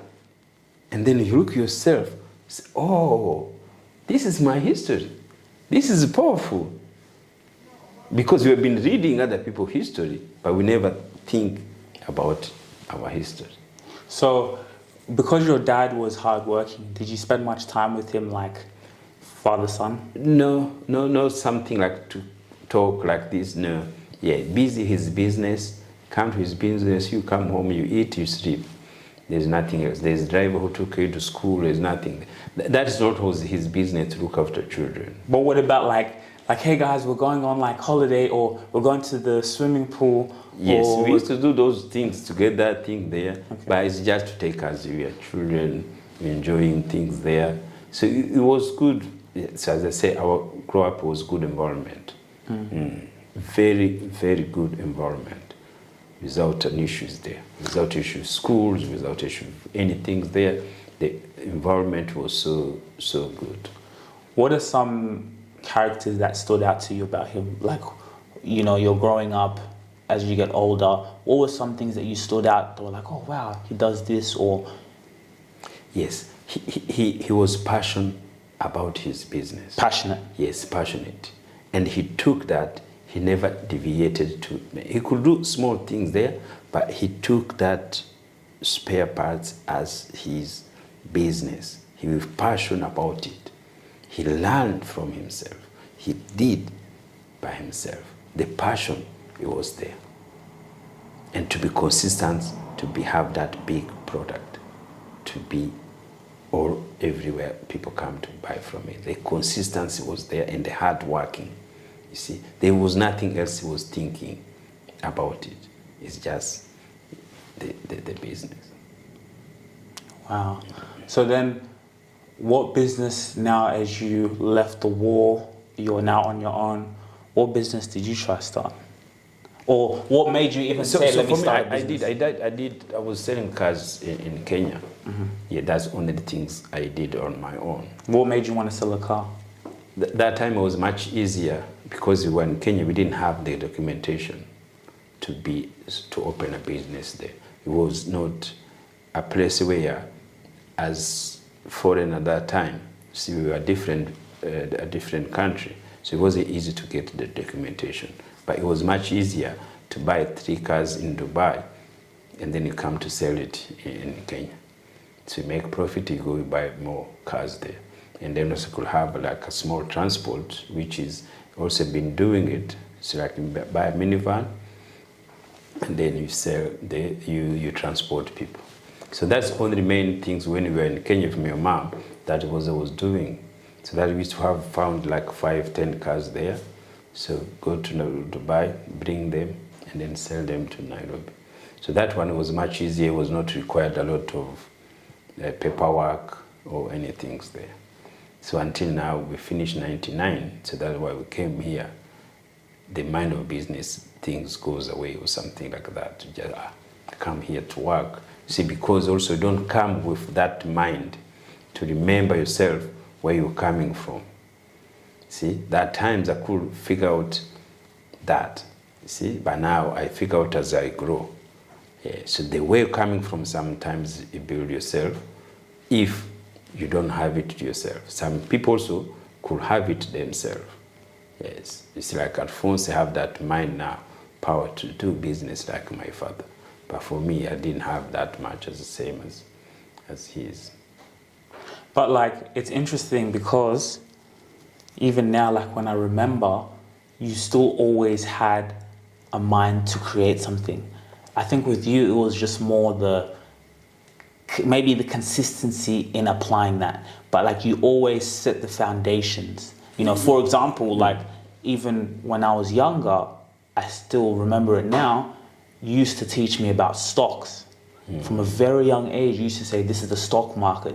and then you look yourself. Say, oh, this is my history. This is powerful. Because we have been reading other people's history, but we never think about our history. So, because your dad was hardworking, did you spend much time with him, like father-son? No, something like to talk like this, no. Yeah, busy his business, come to his business, you come home, you eat, you sleep. There's nothing else. There's a driver who took you to school, there's nothing. That is not his business to look after children. But what about like, hey guys, we're going on like holiday, or we're going to the swimming pool? Yes, we used to do those things to get that thing there, okay. But it's just to take us, we are children, enjoying things there. So it was good. So as I say, our grow up was good environment. Very, very good environment. Without any issues there. Without issues schools, without issues anything there. The environment was so good. What are some characters that stood out to you about him? Like, you're growing up, as you get older, what were some things that you stood out that were like, oh wow, he does this? Or yes, he was passionate about his business. Passionate? Yes, passionate. And he took that, he never deviated to, he could do small things there, but he took that spare parts as his business. He was passionate about it. He learned from himself. He did by himself. The passion, it was there. And to be consistent, have that big product, to be all everywhere people come to buy from it. The consistency was there and the hard working. You see, there was nothing else he was thinking about it. It's just the business. Wow. So then, what business now, as you left the war, you're now on your own, what business did you try to start? Or what made you even say, let me start a business? I was selling cars in Kenya. Mm-hmm. Yeah, that's only the things I did on my own. What made you want to sell a car? That time it was much easier because we were in Kenya, we didn't have the documentation to open a business there. It was not a place where, as foreign at that time, see, we were a different country, so it wasn't easy to get the documentation. But it was much easier to buy 3 cars in Dubai, and then you come to sell it in Kenya. So you make profit, you go buy more cars there. And then also could have like a small transport, which is also been doing it. So I can buy a minivan, and then you sell there, you transport people. So that's one of the main things when we were in Kenya from your mom, that was I was doing. So that we used to have found like 5-10 cars there. So go to Dubai, bring them, and then sell them to Nairobi. So that one was much easier. It was not required a lot of paperwork or anything there. So until now, we finished 99. So that's why we came here. The mind of business things goes away or something like that. Just come here to work. See, because also you don't come with that mind to remember yourself where you're coming from. See, that times I could figure out that. See, but now I figure out as I grow. Yeah, so the way you're coming from, sometimes you build yourself if you don't have it to yourself. Some people also could have it themselves. Yes, it's like Alphonse have that mind now, power to do business like my father. But for me, I didn't have that much as the same as his. But like, it's interesting because even now, like when I remember, you still always had a mind to create something. I think with you, it was just more maybe the consistency in applying that. But like you always set the foundations. You know, for example, like even when I was younger, I still remember it now, you used to teach me about stocks. From a very young age, you used to say, this is the stock market,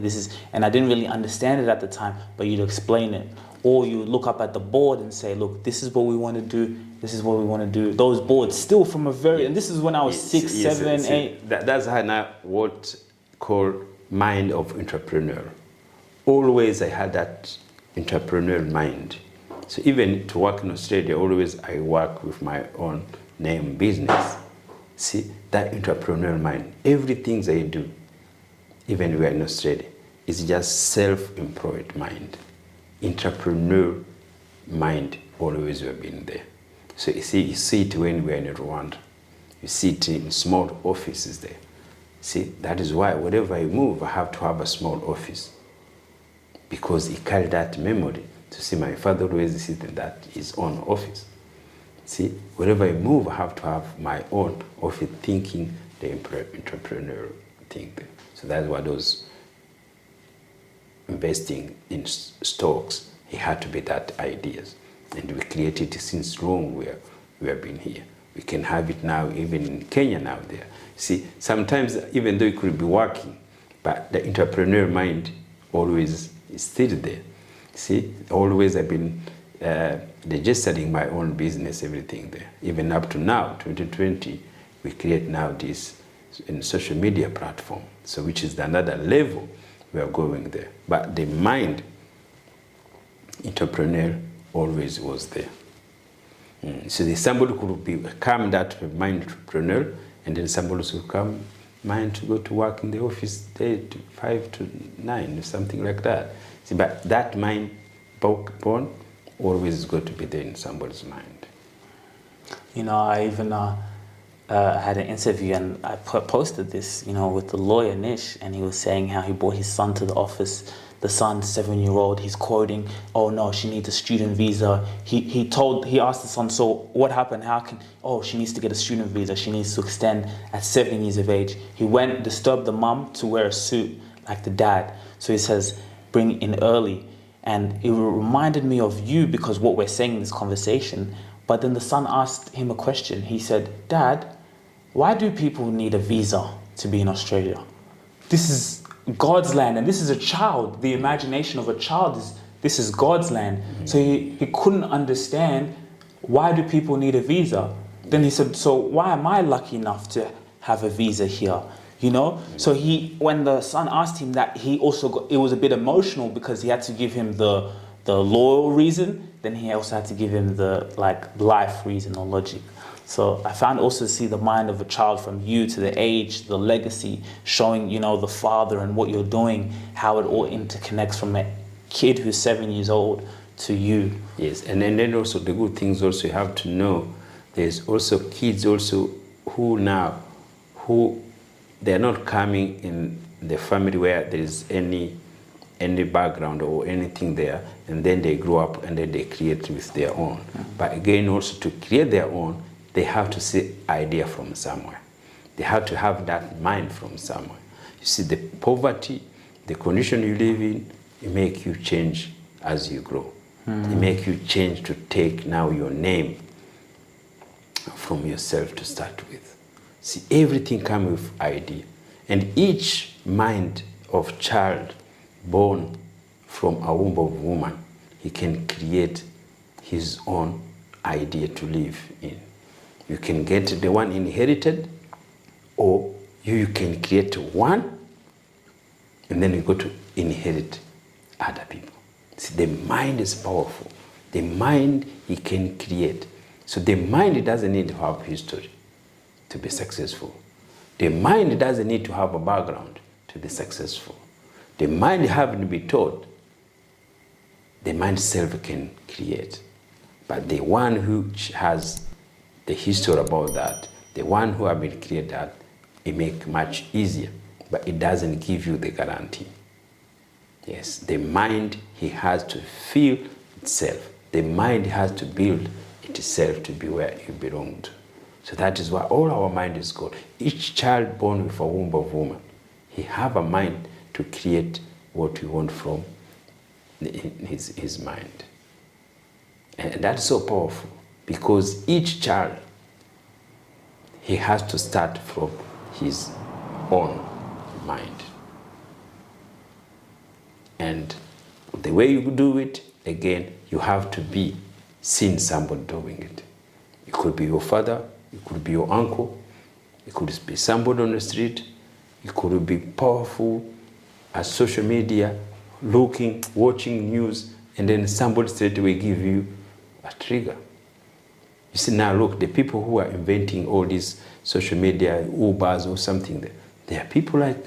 and I didn't really understand it at the time, but you'd explain it. Or you would look up at the board and say, look, this is what we want to do, this is what we want to do. Those boards still from and this is when I was 6, 7, 8. That's how now what called mind of entrepreneur. Always I had that entrepreneurial mind. So even to work in Australia, always I work with my own name business. See, that entrepreneurial mind, everything I do, even we are in Australia, is just self-employed mind. Entrepreneur mind always have been there. So you see it when we are in Rwanda. You see it in small offices there. See, that is why wherever I move, I have to have a small office. Because he carried that memory to see my father always sit in that his own office. See, wherever I move, I have to have my own office thinking the entrepreneurial thing there. So that's why those investing in stocks, it had to be that ideas. And we created it since long where we have been here. We can have it now, even in Kenya now there. See, sometimes even though it could be working, but the entrepreneurial mind always is still there. See, always I've been registering my own business, everything there. Even up to now, 2020, we create now this in social media platform. So which is another level we are going there. But the mind, entrepreneur, always was there. So somebody could become that mind entrepreneur, and then somebody could come mind to go to work in the office day to 5 to 9, something like that. See, but that mind born always got to be there in somebody's mind. You know, I even had an interview and I posted this, you know, with the lawyer Nish, and he was saying how he brought his son to the office the son, 7-year-old, he's quoting, oh no, she needs a student visa. He asked the son, so what happened? Oh, she needs to get a student visa. She needs to extend at 7 years of age. He went, disturbed the mum to wear a suit like the dad. So he says, bring in early. And it reminded me of you because what we're saying in this conversation. But then the son asked him a question. He said, Dad, why do people need a visa to be in Australia? This is God's land, and this is a child. The imagination of a child this is God's land. So he couldn't understand, why do people need a visa? Then he said, so why am I lucky enough to have a visa here? You know? So when the son asked him that, he also it was a bit emotional because he had to give him the loyal reason, then he also had to give him the life reason or logic. So I found also to see the mind of a child from you to the age, the legacy, showing, the father and what you're doing, how it all interconnects from a kid who's 7 years old to you. Yes, and then also the good things also you have to know, there's also kids also who they're not coming in the family where there is any background or anything there, and then they grow up and then they create with their own. But again, also to create their own, they have to see idea from somewhere. They have to have that mind from somewhere. You see, the poverty, the condition you live in, it make you change as you grow. It make you change to take now your name from yourself to start with. See, everything comes with idea. And each mind of child born from a womb of woman, he can create his own idea to live in. You can get the one inherited, or you can create one, and then you go to inherit other people. See, the mind is powerful. The mind, he can create. So the mind doesn't need to have history to be successful. The mind doesn't need to have a background to be successful. The mind having to be taught, the mind self can create. But the one who has the history about that, the one who have been created that, it make much easier, but it doesn't give you the guarantee. Yes, the mind, he has to feel itself. The mind has to build itself to be where it belongs. So that is why all our mind is good. Each child born with a womb of woman, he have a mind to create what we want from his mind. And that's so powerful because each child, he has to start from his own mind. And the way you do it, again, you have to be seeing somebody doing it. It could be your father, it could be your uncle, it could be somebody on the street, it could be powerful as social media, looking, watching news, and then somebody straight away give you a trigger. You see, now look, the people who are inventing all these social media, Ubers or something there, they are people like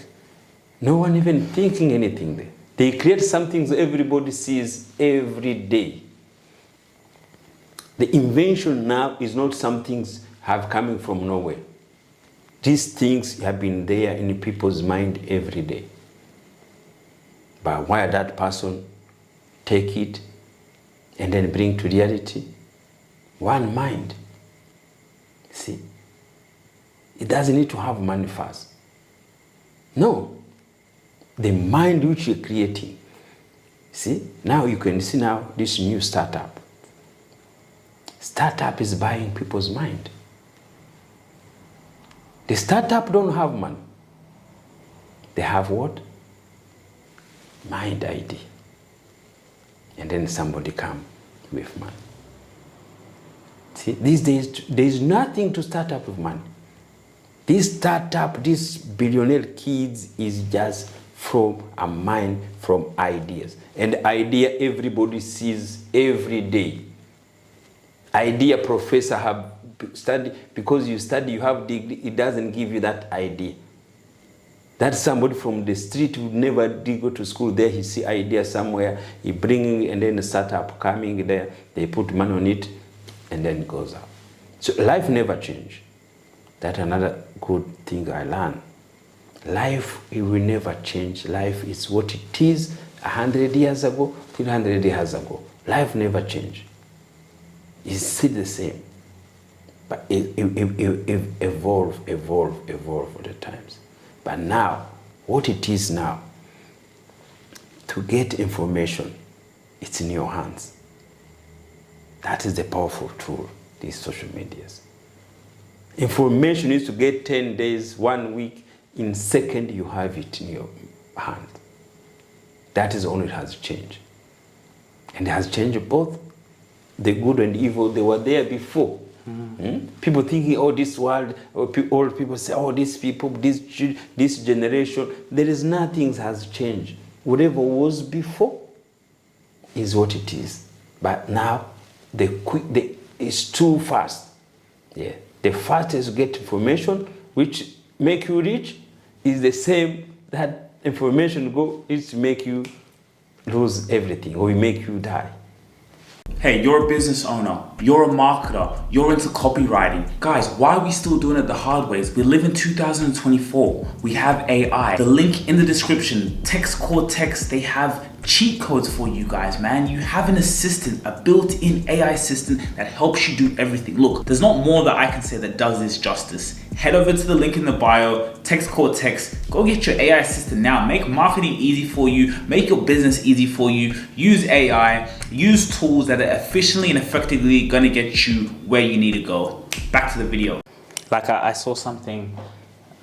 no one even thinking anything there. They create something that everybody sees every day. The invention now is not something have coming from nowhere. These things have been there in people's mind every day. But why that person take it and then bring to reality? One mind. See, it doesn't need to have money first. No. The mind which you're creating. See, now you can see now this new startup. Startup is buying people's mind. The startup don't have money. They have what? Mind ID. And then somebody come with money. See, these days, there is nothing to start up with money. This startup, these billionaire kids is just from a mind, from ideas. And idea everybody sees every day. Idea professor have studied, because you study, you have degree, it doesn't give you that idea. That's somebody from the street who never did go to school. There he see idea somewhere, he bring it, and then the startup coming there, they put money on it, and then it goes up. So life never change. That's another good thing I learned. Life, it will never change. Life is what it is 100 years ago, 300 years ago. Life never changed. It's still the same. But it evolve with the times. But now, what it is now, to get information, it's in your hands. That is the powerful tool, these social medias. Information is to get 10 days, 1 week, in second you have it in your hand. That is all it has changed. And it has changed both the good and evil. They were there before. People thinking, oh, this world, old people say, oh, these people, this generation, there is nothing has changed. Whatever was before is what it is. But now, it's too fast. Yeah. The fastest you get information, which make you rich, is the same that information is to make you lose everything or make you die. Hey, you're a business owner, you're a marketer, you're into copywriting. Guys, why are we still doing it the hard ways? We live in 2024. We have AI. The link in the description, Text Core Text, they have cheat codes for you guys, man. You have an assistant, a built-in AI assistant that helps you do everything. Look, there's not more that I can say that does this justice. Head over to the link in the bio, Text Core Text. Go get your AI assistant now. Make marketing easy for you. Make your business easy for you. Use AI. Use tools that are efficiently and effectively gonna get you where you need to go. Back to the video. Like I saw something,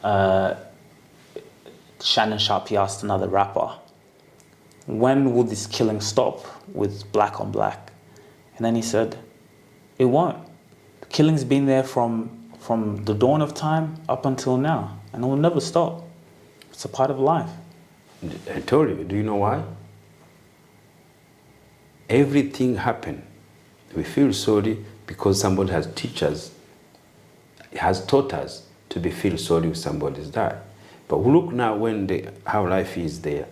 Shannon Sharp, he asked another rapper, when will this killing stop with black on black? And then he said, it won't. The killing's been there from the dawn of time up until now, and it will never stop. It's a part of life. I told you, do you know why? Everything happened. We feel sorry because somebody has taught us to feel sorry if somebody's died. But look now how life is there.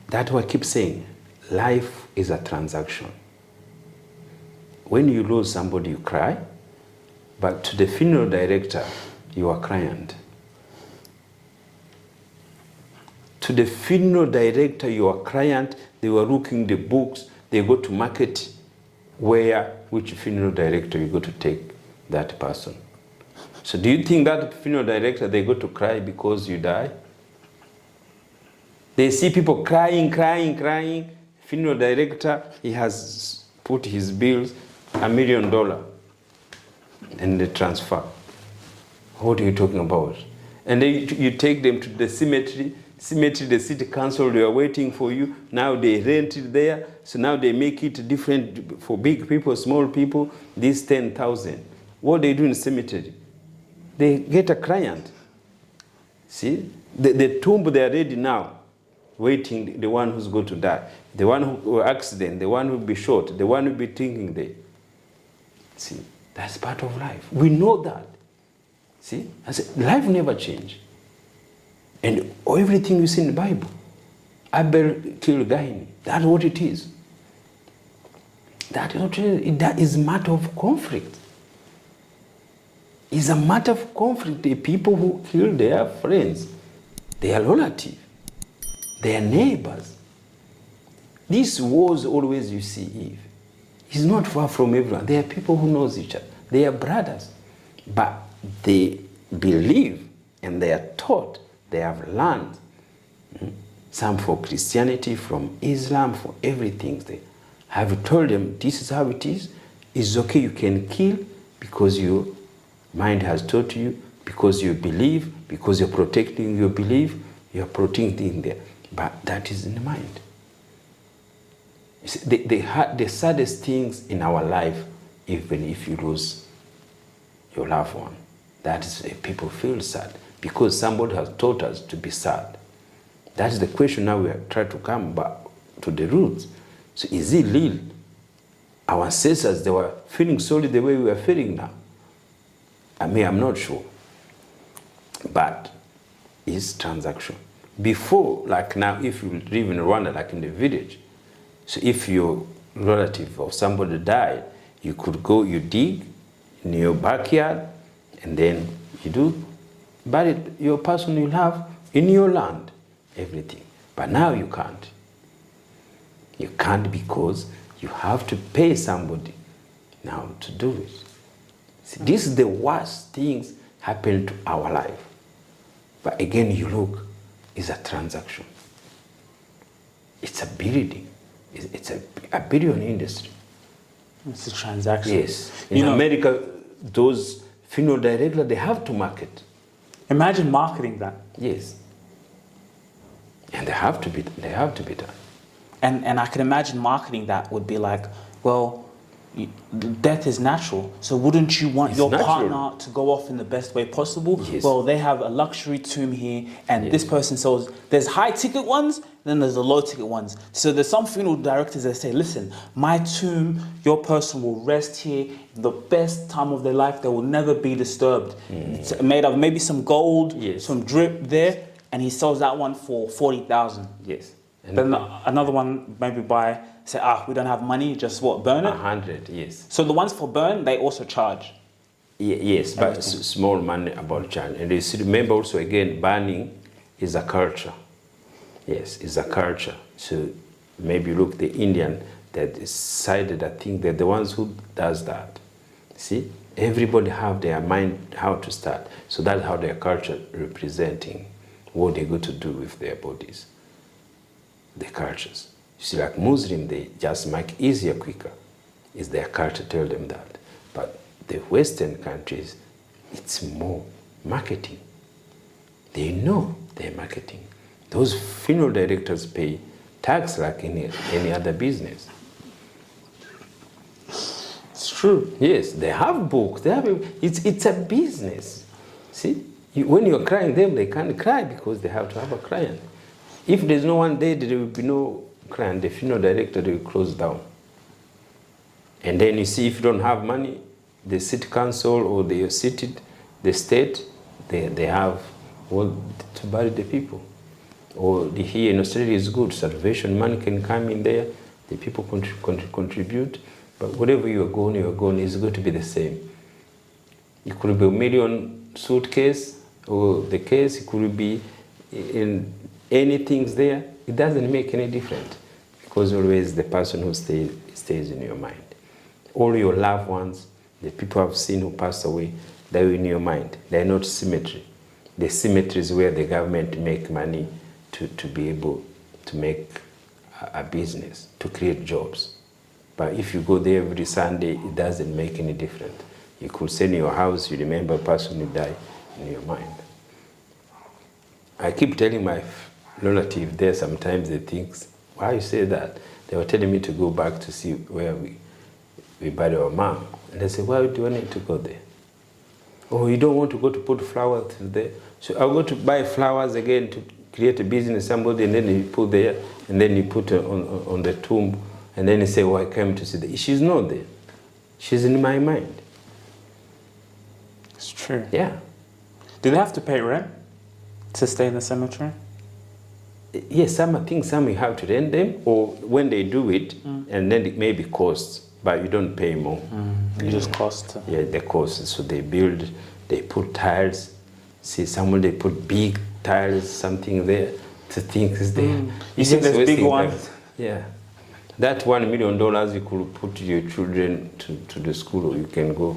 That's what I keep saying. Life is a transaction. When you lose somebody, you cry, but to the funeral director, you are client. To the funeral director, you are client. They were looking the books. They go to market which funeral director you go to take that person. So do you think that funeral director, they go to cry because you die? They see people crying. Funeral director, he has put his bills, $1 million, and they transfer. What are you talking about? And then you take them to the cemetery, the city council, they are waiting for you. Now they rent it there. So now they make it different for big people, small people, this 10,000. What they do in the cemetery? They get a client. See? The tomb, they are ready now, waiting the one who's going to die. The one who will accident, the one who will be shot, the one who will be thinking there. See? That's part of life. We know that. See? I said, life never changes. And everything you see in the Bible, Abel killed Cain. That's what it is. That is a matter of conflict. It's a matter of conflict. The people who kill their friends, their relatives, their neighbors. These wars always you see Eve. It's not far from everyone. There are people who knows each other. They are brothers. But they believe and they are taught, they have learned. Some for Christianity, from Islam, for everything. They have told them, this is how it is. It's okay, you can kill because your mind has taught you, because you believe, because you're protecting your belief, you're protecting there. But that is in the mind. The saddest things in our life, even if you lose your loved one, that is people feel sad because somebody has taught us to be sad. That is the question now we are trying to come back to the roots. So is it real? Our ancestors, they were feeling sorry the way we are feeling now. I'm not sure. But it's transaction. Before, like now, if you live in Rwanda, like in the village, so if your relative or somebody died, you could go, you dig in your backyard, and then you do bury your person you love in your land, everything. But now you can't. You can't because you have to pay somebody now to do it. See, this is the worst things happen to our life. But again, you look, it's a transaction. It's a building. It's a billion industry. It's a transaction. Yes. In America, those funeral directors, they have to market. Imagine marketing that. Yes. And they have to be done. And I can imagine marketing that would be like, well, death is natural, so wouldn't you want your partner to go off in the best way possible? Yes. Well, they have a luxury tomb here, and this person sells, there's high ticket ones, then there's the low ticket ones. So there's some funeral directors that say, listen, my tomb, your person will rest here the best time of their life, they will never be disturbed. It's made of maybe some gold, some drip there, and he sells that one for 40,000. Yes. And then another one maybe buy, say, we don't have money, just burn it? 100, yes. So the ones for burn, they also charge? Yes, but small money about charge. And you see, remember also again, burning is a culture. Yes, it's a culture. So maybe look, the Indian that decided, I think they're the ones who does that. See, everybody have their mind how to start. So that's how their culture representing what they're going to do with their bodies. The cultures. You see, like Muslim, they just make easier, quicker. It's their culture tell them that. But the Western countries, it's more marketing. They know they're marketing. Those funeral directors pay tax like any other business. It's true. Yes, they have books. They have it's a business. See, when you're crying them, they can't cry because they have to have a client. If there's no one there, there will be no client. The funeral director will close down. And then you see, if you don't have money, the city council or the state, they have to bury the people. Or here in Australia is good. Salvation money can come in there. The people contribute. But whatever you're going, it's going to be the same. It could be $1 million suitcase, or the case, it could be in anything's there. It doesn't make any difference, because always the person who stays in your mind. All your loved ones, the people I've seen who passed away, they're in your mind. They're not cemetery. The cemetery is where the government make money to be able to make a business, to create jobs. But if you go there every Sunday, it doesn't make any difference. You could say in your house, you remember a person who died in your mind. I keep telling my relative there, sometimes they think, why you say that? They were telling me to go back to see where we buried our mom. And they say, why do you need to go there? Oh, you don't want to go to put flowers there? So I'll go to buy flowers again to create a business, somebody, and then you put there, and then you put her on the tomb, and then you say, oh, I came to see that. She's not there. She's in my mind. It's true. Yeah. Do they have to pay rent to stay in the cemetery? Yes, I think some you have to rent them, or when they do it, and then it may be costs, but you don't pay more. You just cost. Yeah, the cost. So they build, they put tiles. See, someone they put big tiles, something there to think is there. You see, there's big ones. Yeah. That $1 million you could put your children to the school, or you can go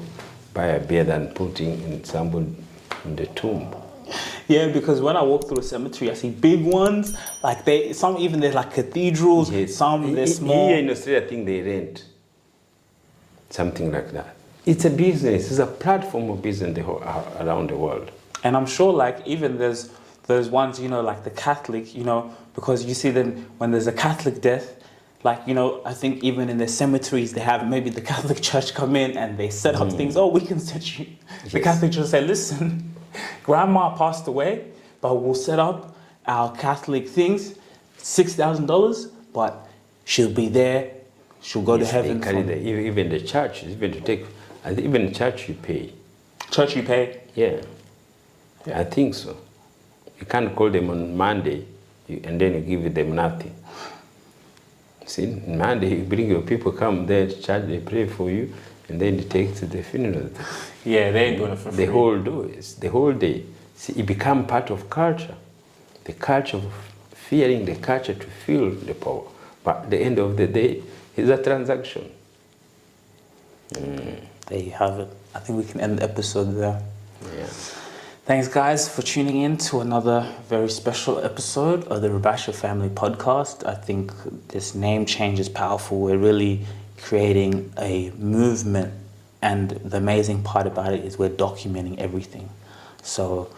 buy a beer than putting in someone in the tomb. Yeah, because when I walk through the cemetery, I see big ones. Like some even they're like cathedrals. Yes. Some they're small. Here in Australia, I think they rent something like that. It's a business. It's a platform of business around the world. And I'm sure, like, even there's ones, like the Catholic, because you see then when there's a Catholic death, like, I think even in the cemeteries, they have maybe the Catholic Church come in and they set up things. Oh, we can set you. The Catholic Church say, listen, grandma passed away, but we'll set up our Catholic things, $6,000, but she'll be there. She'll go to heaven. Even the church, even the church you pay. Church you pay? Yeah. I think so. You can't call them on Monday and then you give them nothing. See, Monday you bring your people, come there to church, they pray for you, and then you take to the funeral. Yeah, they ain't doing it for free. The whole day. See, it become part of culture. The culture of fearing the culture to feel the power. But at the end of the day, it's a transaction. There you have it. I think we can end the episode there. Yeah. Thanks, guys, for tuning in to another very special episode of the Rubasha Family Podcast. I think this name change is powerful. We're really creating a movement, and the amazing part about it is we're documenting everything. So,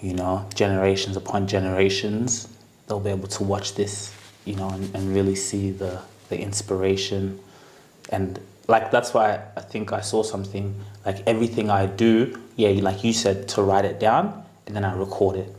you know, generations upon generations, they'll be able to watch this, you know, and really see the inspiration. And like, that's why I think I saw something, like everything I do, yeah, like you said, to write it down, and then I record it.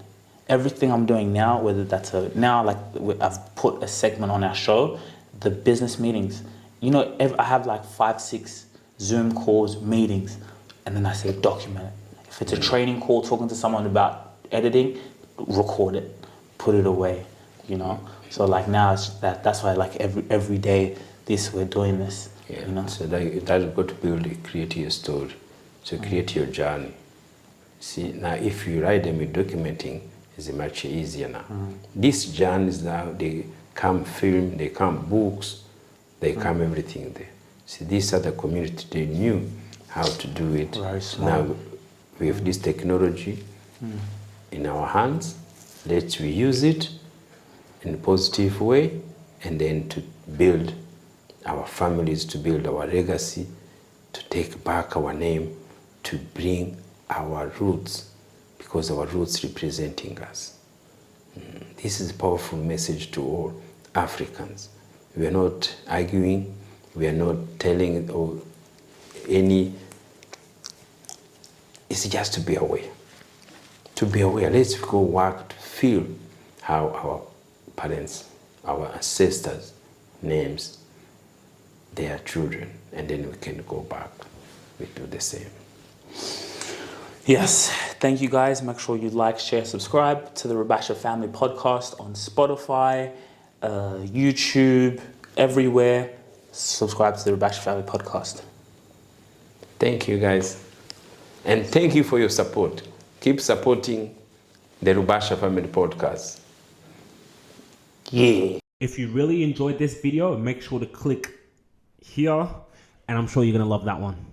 Everything I'm doing now, whether that's now, like I've put a segment on our show, the business meetings, you know, I have like 5-6 Zoom calls, meetings, and then I say document it. If it's a training call, talking to someone about editing, record it, put it away, you know. So like now, it's that's why like every day we're doing this. Yeah. You know? So that's got to build, create your story, so create your journey. See, now if you write them in documenting, it's much easier now. These journeys now, they come film, they come books, they come everything there. See, these other community, they knew how to do it. Very smart. Now we have this technology in our hands. Let's reuse it in a positive way, and then to build our families, to build our legacy, to take back our name, to bring our roots, because our roots representing us. This is a powerful message to all Africans. We are not arguing, we are not telling any, it's just to be aware. To be aware, let's go work to feel how our parents, our ancestors' names, their children, and then we can go back. We do the same. Yes, thank you guys. Make sure you like, share, subscribe to the Rubasha Family Podcast on Spotify, YouTube, everywhere. Subscribe to the Rubasha Family Podcast. Thank you, guys. And thank you for your support. Keep supporting the Rubasha Family Podcast. Yeah. If you really enjoyed this video, make sure to click here, and I'm sure you're gonna love that one.